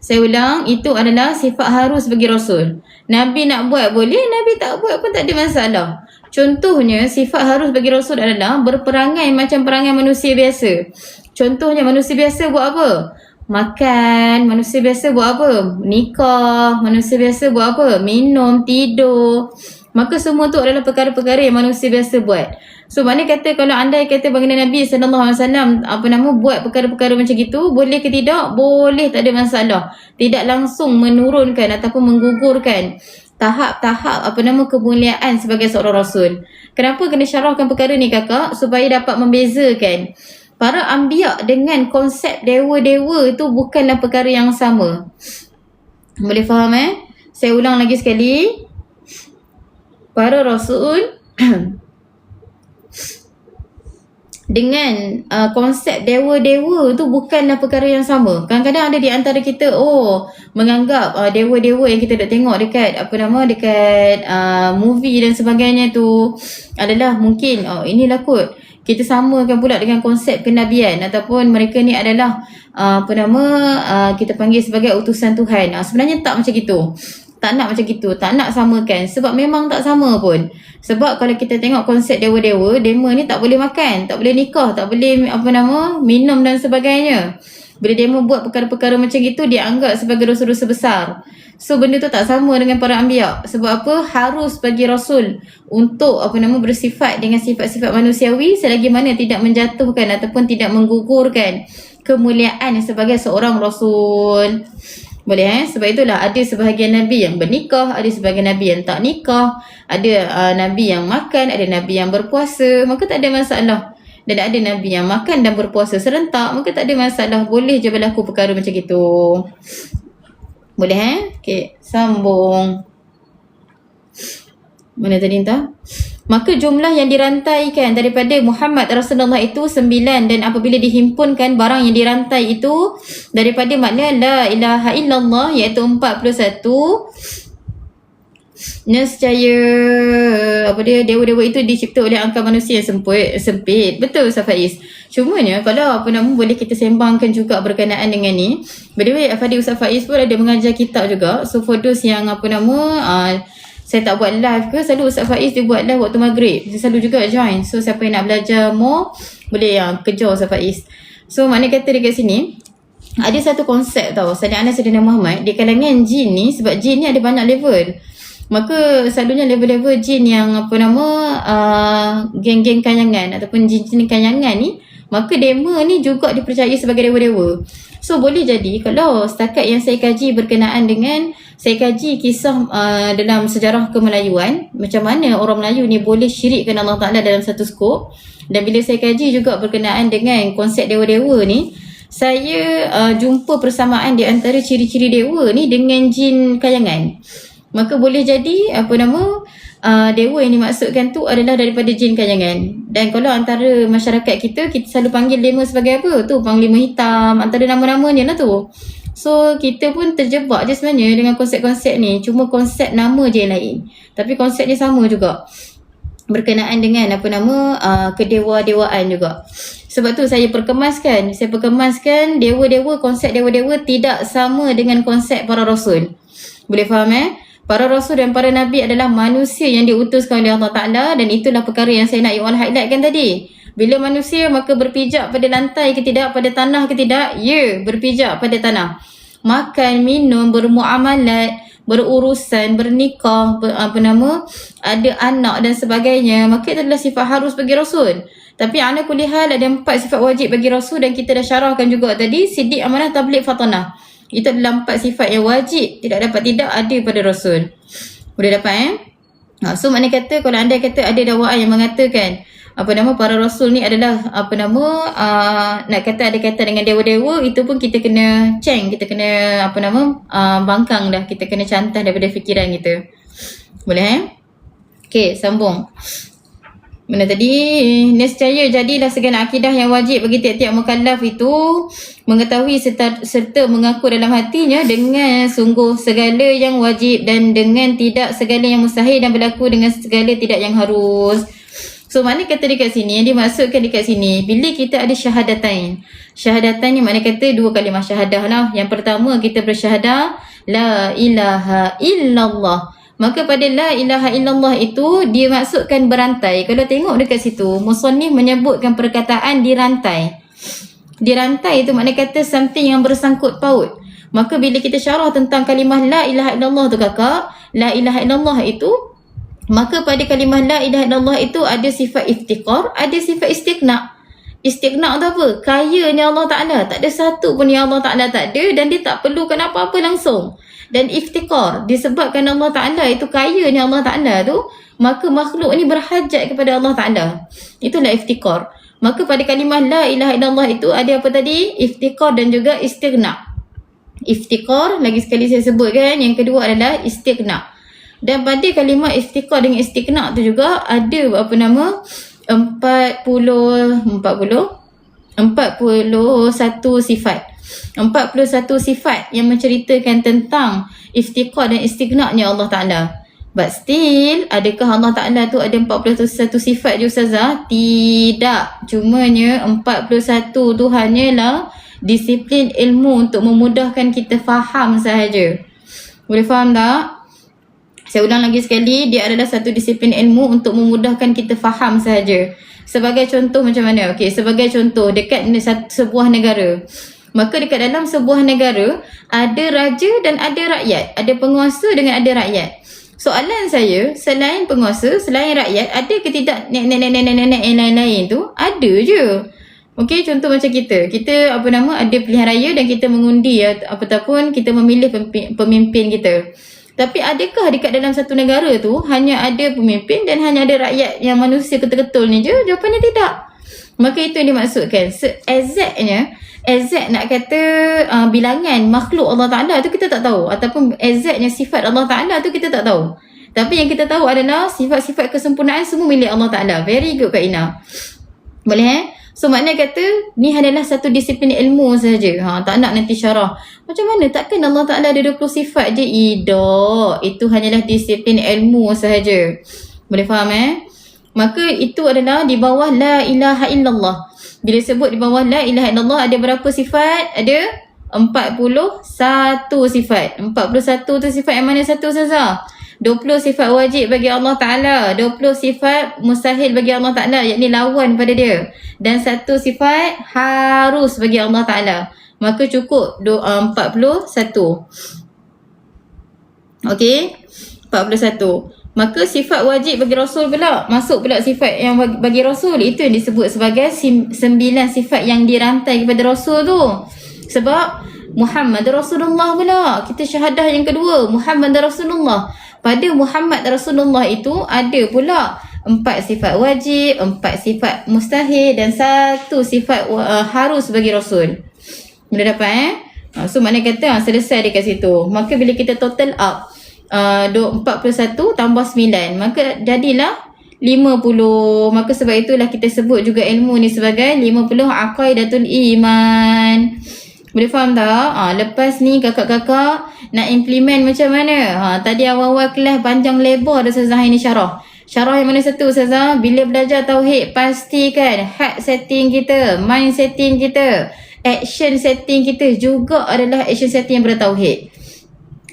Saya ulang, itu adalah sifat harus bagi Rasul. Nabi nak buat boleh, Nabi tak buat pun tak ada masalah. Contohnya, sifat harus bagi Rasul adalah berperangai macam perangai manusia biasa. Contohnya, manusia biasa buat apa? Makan. Manusia biasa buat apa? Nikah. Manusia biasa buat apa? Minum, tidur. Maka semua tu adalah perkara-perkara yang manusia biasa buat. So maknanya kata kalau andai kata baginda Nabi SAW buat perkara-perkara macam gitu, boleh ke tidak? Boleh, tak ada masalah. Tidak langsung menurunkan ataupun menggugurkan tahap-tahap kemuliaan sebagai seorang Rasul. Kenapa kena syarahkan perkara ni kakak? Supaya dapat membezakan para anbiya dengan konsep dewa-dewa itu bukanlah perkara yang sama. Boleh faham Saya ulang lagi sekali. Para Rasul dengan konsep dewa-dewa tu bukanlah perkara yang sama. Kadang-kadang ada di antara kita menganggap dewa-dewa yang kita dah tengok dekat dekat movie dan sebagainya tu adalah mungkin inilah kot kita samakan pula dengan konsep kenabian ataupun mereka ni adalah kita panggil sebagai utusan Tuhan. Sebenarnya tak macam gitu. Tak nak macam gitu, tak nak samakan. Sebab memang tak sama pun. Sebab kalau kita tengok konsep dewa-dewa, dema ni tak boleh makan, tak boleh nikah, tak boleh minum dan sebagainya. Bila dema buat perkara-perkara macam itu, dia anggap sebagai dosa-dosa besar. So benda tu tak sama dengan para anbiya. Sebab apa? Harus bagi Rasul untuk bersifat dengan sifat-sifat manusiawi selagi mana tidak menjatuhkan ataupun tidak menggugurkan kemuliaan sebagai seorang Rasul. Boleh Sebab itulah ada sebahagian Nabi yang bernikah, ada sebahagian Nabi yang tak nikah, ada Nabi yang makan, ada Nabi yang berpuasa. Maka tak ada masalah. Dan ada Nabi yang makan dan berpuasa serentak. Maka tak ada masalah. Boleh je berlaku perkara macam itu. Boleh Okey, sambung. Mana tadi entah? maka jumlah yang dirantaikan daripada Muhammad Rasulullah itu 9, dan apabila dihimpunkan barang yang dirantai itu daripada makna la ilaha illallah iaitu 41, nescaya dewa-dewa itu dicipta oleh angka manusia yang sempit. Betul Ustaz Faiz. Cumanya kalau boleh kita sembangkan juga berkenaan dengan ni. By the way, Ustaz Faiz pun ada mengajar kitab juga. So for those yang saya tak buat live ke, selalu Ustaz Faiz dia buat live waktu maghrib. Saya selalu juga join. So siapa yang nak belajar more, boleh kejar Ustaz Faiz. So mana kata dekat sini ada satu konsep tau, Sayyidina Anas Sayyidina Muhammad di kalangan jin ni, sebab jin ni ada banyak level. Maka selalunya level-level jin yang geng-geng kanyangan ataupun jin-jin kanyangan ni, maka dema ni juga dipercayai sebagai dewa-dewa. So boleh jadi kalau setakat yang saya kaji berkenaan dengan, saya kaji kisah dalam sejarah kemelayuan, macam mana orang Melayu ni boleh syirikkan Allah Ta'ala dalam satu skop. Dan bila saya kaji juga berkenaan dengan konsep dewa-dewa ni, saya jumpa persamaan di antara ciri-ciri dewa ni dengan jin kayangan. Maka boleh jadi dewa yang dimaksudkan tu adalah daripada jin kayangan. Dan kalau antara masyarakat kita selalu panggil dema sebagai apa? Tu Panglima Hitam, antara nama-namanya lah tu. So kita pun terjebak je sebenarnya dengan konsep-konsep ni. Cuma konsep nama je yang lain, tapi konsep dia sama juga berkenaan dengan kedewa-dewaan juga. Sebab tu saya perkemaskan dewa-dewa, konsep dewa-dewa tidak sama dengan konsep para rasul. Boleh faham Para rasul dan para nabi adalah manusia yang diutuskan oleh Allah Ta'ala, dan itulah perkara yang saya nak highlightkan tadi. Bila manusia maka berpijak pada lantai ke tidak, pada tanah ke tidak? Ya, berpijak pada tanah. Makan, minum, bermuamalat, berurusan, bernikah, ada anak dan sebagainya, maka itu adalah sifat harus bagi rasul. Tapi ala kulli hal ada 4 sifat wajib bagi rasul, dan kita dah syarahkan juga tadi, siddiq, amanah, tabligh, fatanah. Itu adalah 4 sifat yang wajib, tidak dapat tidak ada pada rasul. Boleh dapat So makna kata kalau anda kata ada dakwaan yang mengatakan para rasul ni adalah nak kata ada kaitan dengan dewa-dewa, itu pun kita kena kita kena bangkang dah, kita kena cantah daripada fikiran kita. Boleh Okey, sambung. Mana tadi? Nescaya jadilah segala akidah yang wajib bagi tiap-tiap mukallaf itu mengetahui serta mengaku dalam hatinya dengan sungguh segala yang wajib dan dengan tidak segala yang mustahil, dan berlaku dengan segala tidak yang harus. So mana kata dekat sini, yang dimaksudkan dekat sini, bila kita ada syahadatain. Syahadatain ni makna kata 2 kalimah syahadah lah. Yang pertama kita bersyahadah la ilaha illallah. Maka pada la ilaha illallah itu dia maksudkan berantai. Kalau tengok dekat situ, musannif menyebutkan perkataan dirantai. Dirantai itu makna kata something yang bersangkut paut. Maka bila kita syarah tentang kalimah la ilaha illallah tu kakak, la ilaha illallah itu, maka pada kalimah la ilaha illallah itu ada sifat iftiqar, ada sifat istighna. Istighna tu apa? Kayanya Allah Ta'ala. Tak ada satu pun yang Allah Ta'ala tak ada, dan dia tak perlukan apa-apa langsung. Dan iftiqar, disebabkan Allah Ta'ala itu kayanya Allah Ta'ala tu, maka makhluk ni berhajat kepada Allah Ta'ala. Itulah iftiqar. Maka pada kalimah la ilaha illallah itu ada apa tadi? Iftiqar dan juga istighna. Iftiqar, lagi sekali saya sebutkan, yang kedua adalah istighna. Dan pada kalimah iftiqar dengan istighna tu juga ada 41 sifat. 41 sifat yang menceritakan tentang iftiqar dan istighna-nya Allah Ta'ala. But still, adakah Allah Ta'ala tu ada 41 sifat je Ustazah? Tidak. Cumanya 41 tu hanyalah disiplin ilmu untuk memudahkan kita faham sahaja. Boleh faham tak? Saya ulang lagi sekali, dia adalah satu disiplin ilmu untuk memudahkan kita faham sahaja. Sebagai contoh macam mana? Okey, sebagai contoh dekat sebuah negara. Maka dekat dalam sebuah negara ada raja dan ada rakyat, ada penguasa dengan ada rakyat. Soalan saya, selain penguasa, selain rakyat, ada ke tidak nenek-nenek yang lain-lain tu? Ada je. Okey, contoh macam kita ada pilihan raya dan kita mengundi ataupun kita memilih pemimpin kita. Tapi adakah dekat dalam satu negara tu hanya ada pemimpin dan hanya ada rakyat yang manusia ketul-ketul ni je? Jawapannya tidak. Maka itu yang dimaksudkan. Exact nak kata bilangan makhluk Allah Ta'ala tu kita tak tahu. Ataupun exactnya sifat Allah Ta'ala tu kita tak tahu. Tapi yang kita tahu adalah sifat-sifat kesempurnaan semua milik Allah Ta'ala. Very good Kak Ina. Boleh So maknanya kata ni adalah satu disiplin ilmu saja. Tak nak nanti syarah. Macam mana? Takkan Allah Ta'ala ada 20 sifat je? Tidak. Itu hanyalah disiplin ilmu sahaja. Boleh faham Maka itu adalah di bawah la ilaha illallah. Bila sebut di bawah la ilaha illallah ada berapa sifat? Ada 41 sifat. 41 tu sifat yang mana satu Ustazah? 20 sifat wajib bagi Allah Ta'ala, 20 sifat mustahil bagi Allah Ta'ala, yakni lawan pada dia, dan satu sifat harus bagi Allah Ta'ala. Maka cukup 41. Okey, 41. Maka sifat wajib bagi Rasul pula, masuk pula sifat yang bagi Rasul, itu yang disebut sebagai 9 sifat yang dirantai kepada Rasul tu. Sebab Muhammad Rasulullah pula, kita syahadah yang kedua, Muhammad Rasulullah. Pada Muhammad Rasulullah itu ada pula 4 sifat wajib, 4 sifat mustahil dan 1 sifat harus bagi Rasul. Boleh dapat So maknanya kata selesai dekat situ. Maka bila kita total up 41 tambah 9, maka jadilah 50. Maka sebab itulah kita sebut juga ilmu ni sebagai 50 aqaidatul iman. Boleh faham tak? Lepas ni kakak-kakak nak implement macam mana? Tadi awal-awal kelas panjang lebar dah Ustazah ini syarah. Syarah yang mana satu Ustazah? Bila belajar tauhid, pastikan heart setting kita, mind setting kita, action setting kita juga adalah action setting yang bertauhid.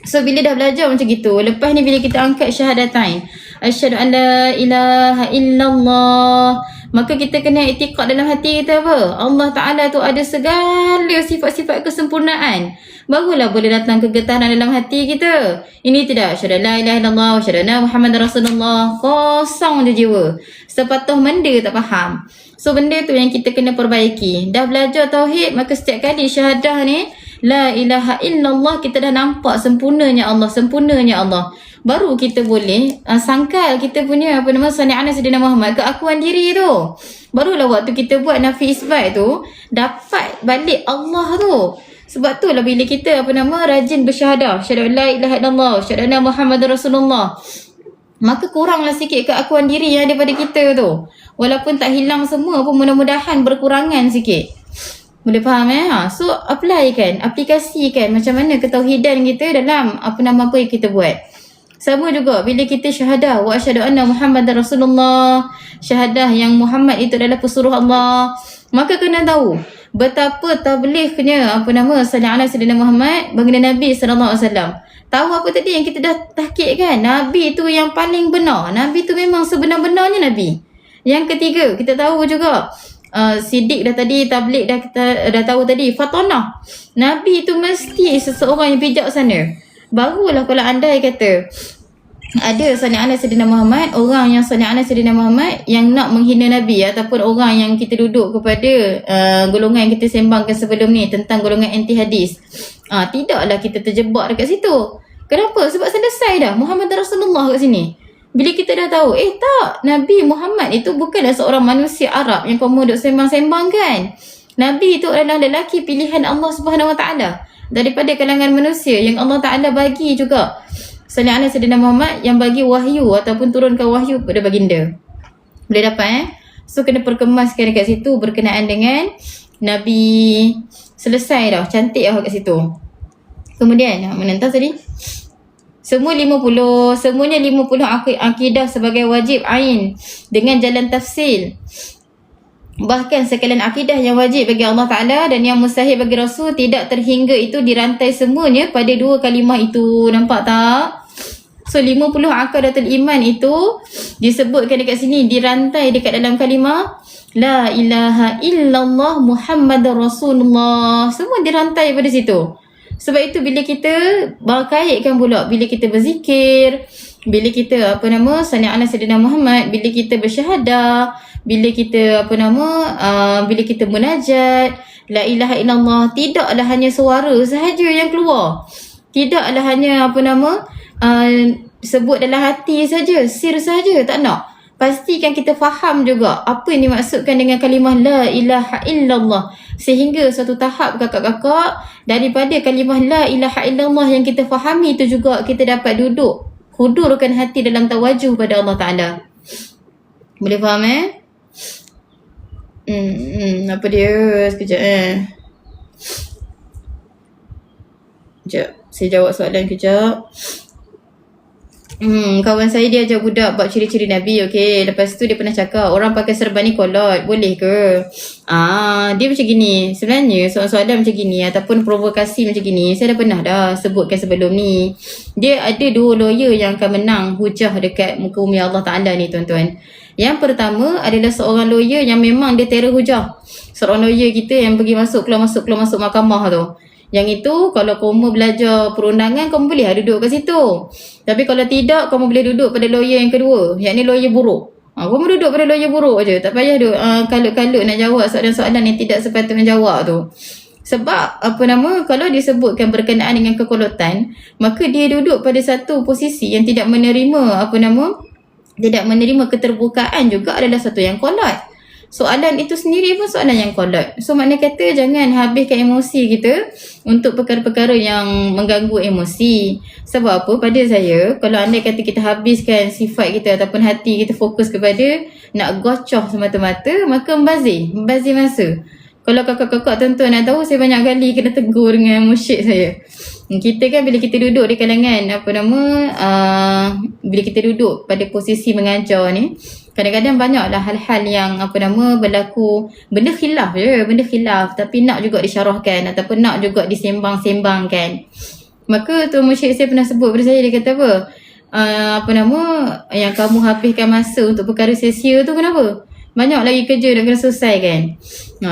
So bila dah belajar macam gitu, lepas ni bila kita angkat syahadatain, asyhadu an la ilaha illallah, maka kita kena iktikad dalam hati kita apa? Allah Ta'ala tu ada segala sifat-sifat kesempurnaan. Barulah boleh datang kegetaran dalam hati kita. Ini tidak asyhadu la ilaha illallah, asyhadu anna Muhammadar Rasulullah. Kosong je jiwa. Sepatah benda tak faham. So benda tu yang kita kena perbaiki. Dah belajar tauhid, maka setiap kali syahadah ni la ilaha illallah, kita dah nampak sempurnanya Allah, sempurnanya Allah. Baru kita boleh sangkal kita punya sani'ana Sayyidina Muhammad, keakuan diri tu. Barulah waktu kita buat nafi isbat tu dapat balik Allah tu. Sebab tu lah bila kita rajin bersyahadah, syahadu la ilaha illallah, syahadu anna Muhammadar Rasulullah, maka kuranglah sikit keakuan diri yang ada pada kita tu. Walaupun tak hilang semua pun mudah-mudahan berkurangan sikit. Boleh faham So aplikasikan macam mana ketauhidan kita dalam apa yang kita buat. Sama juga bila kita syahadah wa asyhadu anna Muhammadar Rasulullah, syahadah yang Muhammad itu adalah pesuruh Allah, maka kena tahu betapa tablighnya sallallahu Sayyidina Muhammad baginda Nabi sallallahu alaihi wasallam. Tahu apa tadi yang kita dah tahqiq kan? Nabi tu yang paling benar. Nabi tu memang sebenar-benarnya Nabi. Yang ketiga, kita tahu juga Siddiq dah tadi, tabligh dah kita dah tahu tadi, fatanah. Nabi tu mesti seseorang yang bijaksana. Barulah kalau andai kata ada sallallahu Sayyidina Muhammad, orang yang sallallahu Sayyidina Muhammad yang nak menghina Nabi, ataupun orang yang kita duduk kepada golongan yang kita sembangkan sebelum ni tentang golongan anti hadis, tidaklah kita terjebak dekat situ. Kenapa? Sebab selesai dah Muhammad Rasulullah kat sini. Bila kita dah tahu, tak, Nabi Muhammad itu bukanlah seorang manusia Arab yang kamu duk sembang-sembang kan. Nabi itu adalah lelaki pilihan Allah Subhanahu Wa Taala daripada kalangan manusia yang Allah Ta'ala bagi juga sallallahu Sayyidina Muhammad, yang bagi wahyu ataupun turunkan wahyu kepada baginda. Boleh dapat So kena perkemaskan dekat situ berkenaan dengan Nabi. Selesai dah, cantik dah kat situ. Kemudian menentang tadi semuanya 50 akidah sebagai wajib ain dengan jalan tafsil. Bahkan sekalian akidah yang wajib bagi Allah Ta'ala dan yang mustahil bagi Rasul tidak terhingga itu dirantai semuanya pada 2 kalimah itu. Nampak tak? So 50 aqaidatul iman itu disebutkan dekat sini, dirantai dekat dalam kalimah la ilaha illallah Muhammadar Rasulullah. Semua dirantai pada situ. Sebab itu bila kita kaitkan pula, bila kita berzikir, bila kita sallallahu Sayyidina Muhammad, bila kita bersyahadah, bila kita bila kita munajat, la ilaha illallah, tidaklah hanya suara sahaja yang keluar. Tidaklah hanya sebut dalam hati saja, sir saja, tak nak. Pastikan kita faham juga apa yang dimaksudkan dengan kalimah la ilaha illallah. Sehingga suatu tahap kakak-kakak, daripada kalimah la ilaha illallah yang kita fahami itu juga kita dapat duduk hudurkan hati dalam tawajuh pada Allah Ta'ala. Boleh faham apa dia? Sekejap Sekejap, saya jawab soalan kejap. Kawan saya dia ajar budak buat ciri-ciri Nabi, okey. Lepas tu dia pernah cakap, orang pakai serban ni kolot, boleh ke? Dia macam gini. Sebenarnya soalan-soalan macam gini ataupun provokasi macam gini, saya dah pernah sebutkan sebelum ni. Dia ada 2 lawyer yang akan menang hujah dekat muka bumi Allah Ta'ala ni, tuan-tuan. Yang pertama adalah seorang lawyer yang memang dia terror hujah. Seorang lawyer kita yang pergi keluar masuk mahkamah tu. Yang itu kalau kamu belajar perundangan, kamu boleh duduk kat situ. Tapi kalau tidak, kamu boleh duduk pada lawyer yang kedua, yang ni lawyer buruk. Kamu duduk pada lawyer buruk aje. Tak payah kalut-kalut nak jawab soalan-soalan yang tidak sepatutnya jawab tu. Sebab kalau disebutkan berkenaan dengan kekolotan, maka dia duduk pada satu posisi yang tidak menerima tidak menerima keterbukaan juga adalah satu yang kolot. Soalan itu sendiri pun soalan yang kolot. So maknanya kata jangan habiskan emosi kita untuk perkara-perkara yang mengganggu emosi. Sebab apa? Pada saya, kalau andai kata kita habiskan sifat kita ataupun hati kita fokus kepada nak gocoh semata-mata, maka membazir masa. Kalau kakak-kakak tuan-tuan nak tahu, saya banyak kali kena tegur dengan musyrik saya. Kita kan bila kita duduk di kalangan bila kita duduk pada posisi mengajar ni, kadang-kadang banyaklah hal-hal yang berlaku, benda khilaf tapi nak juga disyarahkan ataupun nak juga disembang-sembangkan. Maka Tuan Musyrik saya pernah sebut pada saya, dia kata yang kamu habiskan masa untuk perkara sia-sia tu kenapa? Banyak lagi kerja nak kena selesaikan.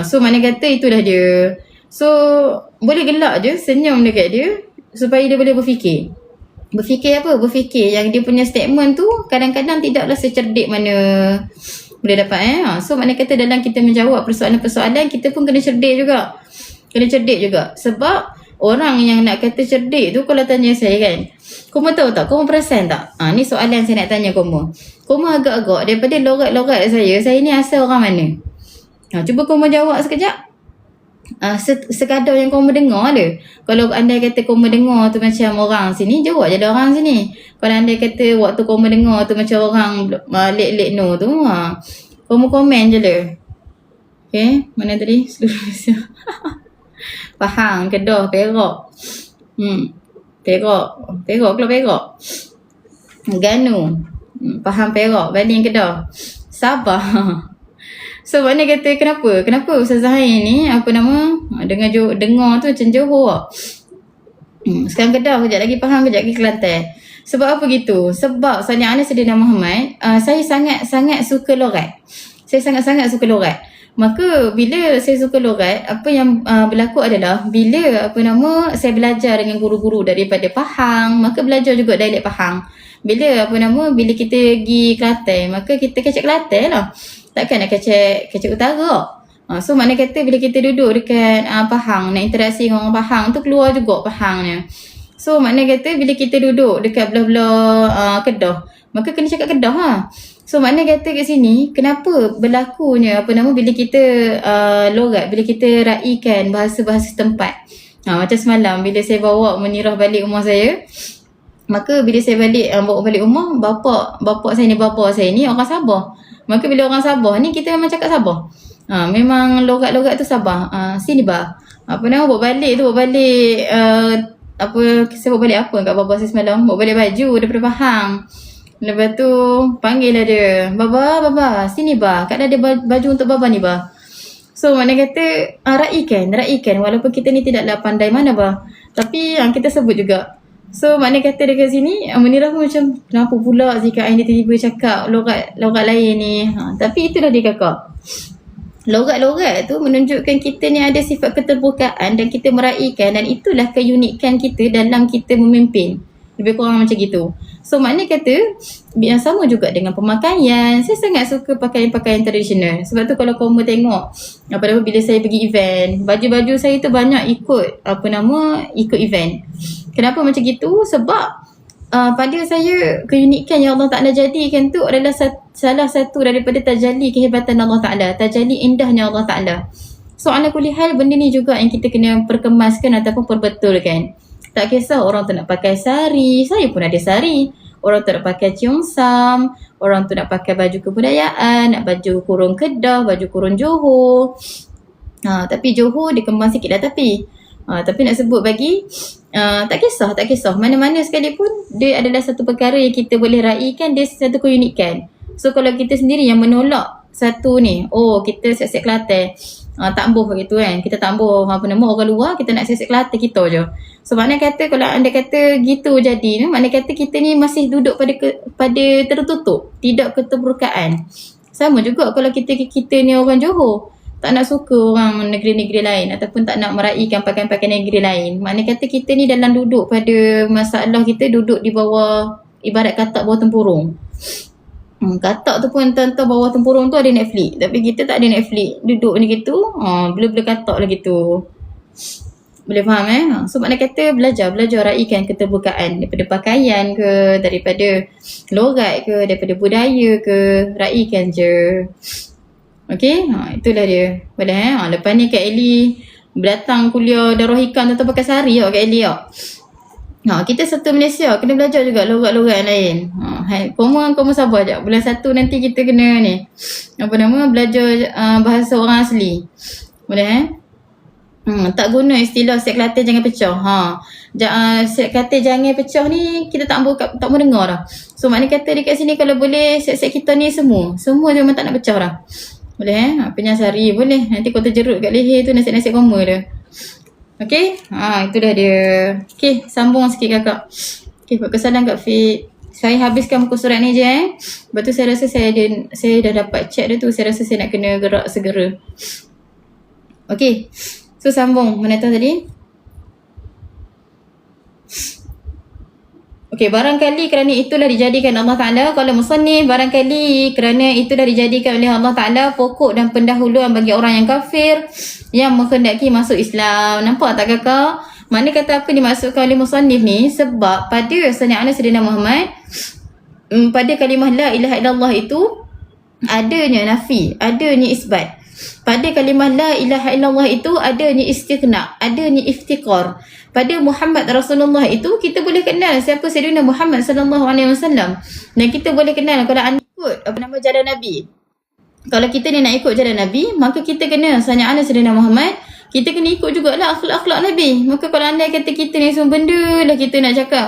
So maknanya kata itulah dia. So boleh gelak je, senyum dekat dia supaya dia boleh berfikir. Berfikir yang dia punya statement tu kadang-kadang tidaklah secerdik mana boleh dapat So maknanya kata dalam kita menjawab persoalan-persoalan, kita pun kena cerdik juga. Sebab orang yang nak kata cerdik tu, kalau tanya saya kan, kamu tahu tak, kamu perasan tak? Ni soalan saya nak tanya kamu. Kamu agak-agak daripada logat-logat saya ni asal orang mana? Cuba kamu jawab sekejap. Sekadar yang kamu dengar dia. Kalau andai kata kamu dengar tu macam orang sini, jawab je lah orang sini. Kalau andai kata waktu kamu dengar tu macam orang lek-lek no tu, kamu komen je lah. Okay, mana tadi? Seluruh Malaysia. Pahang, Kedah, Perak. Perak. Ganu. Pahang, Perak, Baling, Kedah. Sabah. So maknanya kata kenapa Ustazah Ain ni dengar tu macam Johor. Sekarang Kedah, kejap lagi Pahang, kejap lagi Kelantan. Sebab apa gitu? Sebab Sani Anas Sayyidina Muhammad, saya sangat-sangat suka logat. Maka bila saya suka logat, apa yang berlaku adalah bila saya belajar dengan guru-guru daripada Pahang, maka belajar juga dialek Pahang. Bila kita pergi Kelantan, maka kita kecek Kelantan lah. Takkan nak kecek utara. So maknanya kata bila kita duduk dekat Pahang, nak interaksi dengan orang Pahang tu, keluar juga Pahangnya. So maknanya kata bila kita duduk dekat belah-belah Kedah, maka kena cakap Kedah So maknanya kata kat sini, kenapa berlakunya bila kita logat, bila kita raikan bahasa-bahasa tempat. Macam semalam bila saya bawa Munirah balik rumah saya, maka bila saya bawa balik rumah, bapa saya ni orang Sabah. Maka bila orang Sabah ni, kita memang cakap Sabah. Memang logat-logat tu Sabah. Sini bah. Bawa balik saya bawa balik apa kat bapa saya semalam? Bawa balik baju daripada Pahang. Lepas tu panggil lah dia, Baba, sini bah. Kak ada baju untuk Baba ni bah. So mana kata raikan walaupun kita ni tidaklah pandai mana bah. Tapi kita sebut juga. So maknanya kata dekat sini, Munirah pun macam, kenapa pula jika Ain dia tiba-tiba cakap logat lain ni. Tapi itulah dia kakak. Logat-logat tu menunjukkan kita ni ada sifat keterbukaan dan kita meraikan, dan itulah keunikan kita dalam kita memimpin. Lebih kurang macam gitu. So maknanya kata, yang sama juga dengan pemakaian. Saya sangat suka pakaian-pakaian tradisional. Sebab tu kalau kamu tengok, bila saya pergi event, baju-baju saya tu banyak ikut event. Kenapa macam gitu? Sebab pada saya, keunikan yang Allah Ta'ala jadikan tu adalah salah satu daripada tajalli kehebatan Allah Ta'ala, tajalli indahnya Allah Ta'ala. So ala kulli hal, benda ni juga yang kita kena perkemaskan ataupun perbetulkan. Tak kisah orang tu nak pakai sari, saya pun ada sari. orang tu nak pakai cheongsam, orang tu nak pakai baju kebudayaan, nak baju kurung Kedah, baju kurung Johor. Tapi Johor dia kembang sikit lah tapi nak sebut bagi tak kisah. Mana-mana sekalipun dia adalah satu perkara yang kita boleh raikan, dia satu keunikan. So kalau kita sendiri yang menolak satu ni, kita siap-siap Kelantan, tak ambuh gitu kan, kita tak ambuh orang luar, kita nak siap-siap Kelantan kita je. So makna kata kalau anda kata gitu jadi, makna kata kita ni masih duduk pada tertutup, tidak keterbukaan. Sama juga kalau kita ni orang Johor, tak nak suka orang negeri-negeri lain ataupun tak nak meraihkan pakaian-pakaian negeri lain. Makna kata kita ni dalam duduk pada masalah, kita duduk di bawah, ibarat katak bawah tempurung. Katak tu pun tentang bawah tempurung tu ada Netflix, tapi kita tak ada Netflix, duduk ni gitu, bela-bela katak lah gitu. Boleh faham So makna kata belajar raikan keterbukaan, daripada pakaian ke, daripada logat ke, daripada budaya ke, raikan je. Okay, itulah dia. Boleh lepas ni Kak Ellie datang kuliah Darul Hikam tu pakai sari Kak Ellie kita satu Malaysia kena belajar juga logat-logat lain. Kamu sabar je. Bulan 1 nanti kita kena ni belajar bahasa orang asli. Boleh tak guna istilah set Kelantan jangan pecah. Set Kelantan jangan pecah ni kita tak mau dengar dah. So maknanya kata dekat sini kalau boleh set kita ni semua dia memang tak nak pecah dah. Boleh penyasari boleh. Nanti kau terjerut kat leher tu nasi-nasi koma dia. Okay, itulah dia. Okay, sambung sikit kakak. Okay, buat kesalahan Kak Fit. Saya habiskan muka surat ni je Lepas tu saya rasa saya dah dapat chat dia tu. Saya rasa saya nak kena gerak segera. Okay, so sambung. Mana tahu tadi? Okay, barangkali kerana itulah dijadikan Allah Ta'ala. Kalau musannif, barangkali kerana itulah dijadikan oleh Allah Ta'ala pokok dan pendahuluan bagi orang yang kafir yang menghendaki masuk Islam. Nampak tak kakak? Mana kata apa dimaksudkan oleh musannif ni? Sebab pada sanad Sayyidina Muhammad, pada kalimah la ilaha illallah itu adanya nafi, adanya isbat. Pada kalimah la ilaha illallah itu adanya istighna, adanya iftiqar. Pada Muhammad Rasulullah itu kita boleh kenal siapa Sayyidina Muhammad sallallahu alaihi wasallam, dan kita boleh kenal kalau anda ikut jalan Nabi. Kalau kita ni nak ikut jalan Nabi, maka kita kena sanad Sayyidina Muhammad, kita kena ikut jugalah akhlak-akhlak Nabi. Maka kalau anda kata kita ni semua benda lah kita nak cakap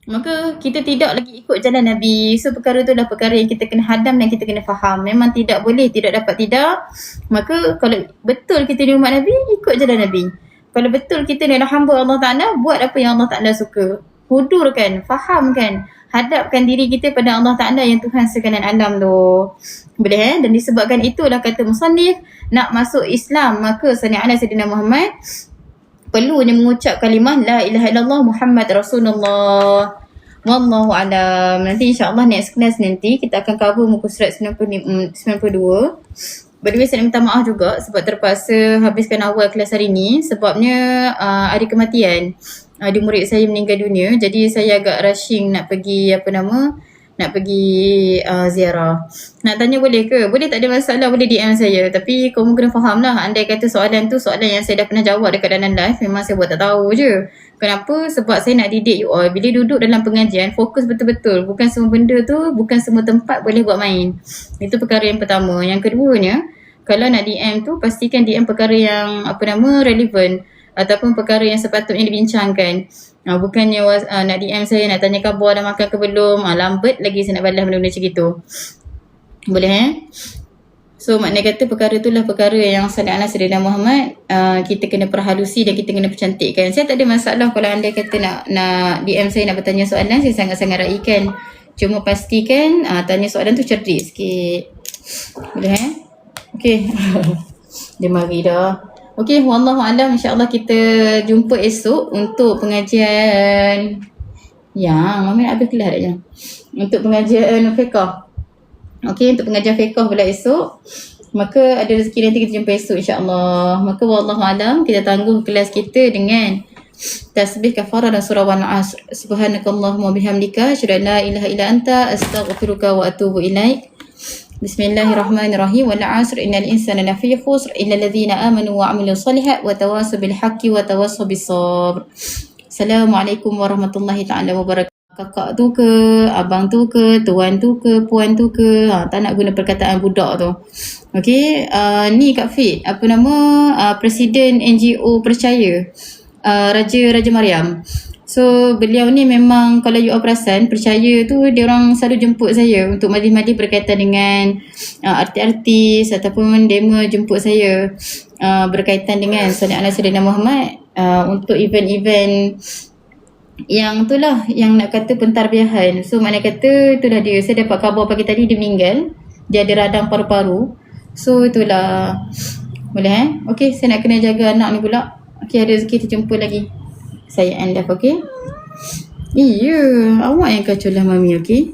maka kita tidak lagi ikut jalan Nabi. So perkara tu adalah perkara yang kita kena hadam dan kita kena faham. Memang tidak boleh, tidak dapat tidak. Maka kalau betul kita ni umat Nabi, ikut jalan Nabi. Kalau betul kita ni adalah hamba Allah Ta'ala, buat apa yang Allah Ta'ala suka. Hudurkan, fahamkan, hadapkan diri kita pada Allah Ta'ala yang Tuhan sekalian alam tu. Boleh Dan disebabkan itulah kata musannif, nak masuk Islam maka sanad Sayyidina Muhammad perlunya mengucap kalimah la ilaha illallah Muhammad Rasulullah. Wallahu alam. Nanti insya-Allah next class nanti kita akan cover muka surat 92. By the way, saya minta maaf juga sebab terpaksa habiskan awal kelas hari ni sebabnya ada kematian. Ada murid saya meninggal dunia, jadi saya agak rushing nak pergi ziarah. Nak tanya boleh ke? Boleh, tak ada masalah, boleh DM saya. Tapi kamu kena faham lah, andai kata soalan tu soalan yang saya dah pernah jawab dekat dalam live, memang saya buat tak tahu je. Kenapa? Sebab saya nak didik you all. Bila duduk dalam pengajian, fokus betul-betul. Bukan semua benda tu, bukan semua tempat boleh buat main. Itu perkara yang pertama. Yang keduanya, kalau nak DM tu, pastikan DM perkara yang relevan ataupun perkara yang sepatutnya dibincangkan. Bukannya nak DM saya, nak tanya khabar dah makan ke belum, lambat lagi saya nak balas benda-benda macam gitu. Boleh So maknanya kata perkara itulah perkara yang sanad Sayyidina Muhammad kita kena perhalusi dan kita kena percantikkan. Saya tak ada masalah kalau anda kata nak DM saya, nak bertanya soalan, saya sangat-sangat raikan. Cuma pastikan tanya soalan tu cerdik sikit. Boleh Okay. Dia mari dah. Okay, wallahu alam, insya-Allah kita jumpa esok untuk pengajian Mami nak habis kelas dah je. Untuk pengajian fiqh. Okay, untuk pengajian fiqh pula esok. Maka ada rezeki nanti kita jumpa esok insya-Allah. Maka wallahu alam, kita tangguh kelas kita dengan tasbih kafarah dan surah Wal Asr. Subhanakallahumma bihamdika asyhadu an la ilaha illa anta astaghfiruka wa atubu ilaik. Bismillahirrahmanirrahim. Wal 'asr innal insana lafi khusr illa alladhina amanu wa 'amilus solihat wa tawassaw bil haqqi wa tawassaw bis sabr. Assalamualaikum warahmatullahi ta'ala wabarakatuh. Kakak tu ke, abang tu ke, tuan tu ke, puan tu ke. Tak nak guna perkataan budak tu. Okay, ni Kak Fit, apa nama, Presiden NGO Percaya, Raja Mariam. So beliau ni memang kalau you all perasan, Percaya tu dia orang selalu jemput saya untuk majlis-majlis berkaitan dengan artis-artis ataupun demo jemput saya berkaitan dengan Salih ala Sayyidina Muhammad untuk event-event yang itulah yang nak kata pentarbiahan. So mana kata itulah dia, saya dapat khabar pagi tadi dia meninggal, dia ada radang paru-paru. So itulah, boleh Okay, saya nak kena jaga anak ni pula. Okay, ada rezeki terjumpa lagi. Saya end up, okay? Iya, awak yang kacau lah mami, okay?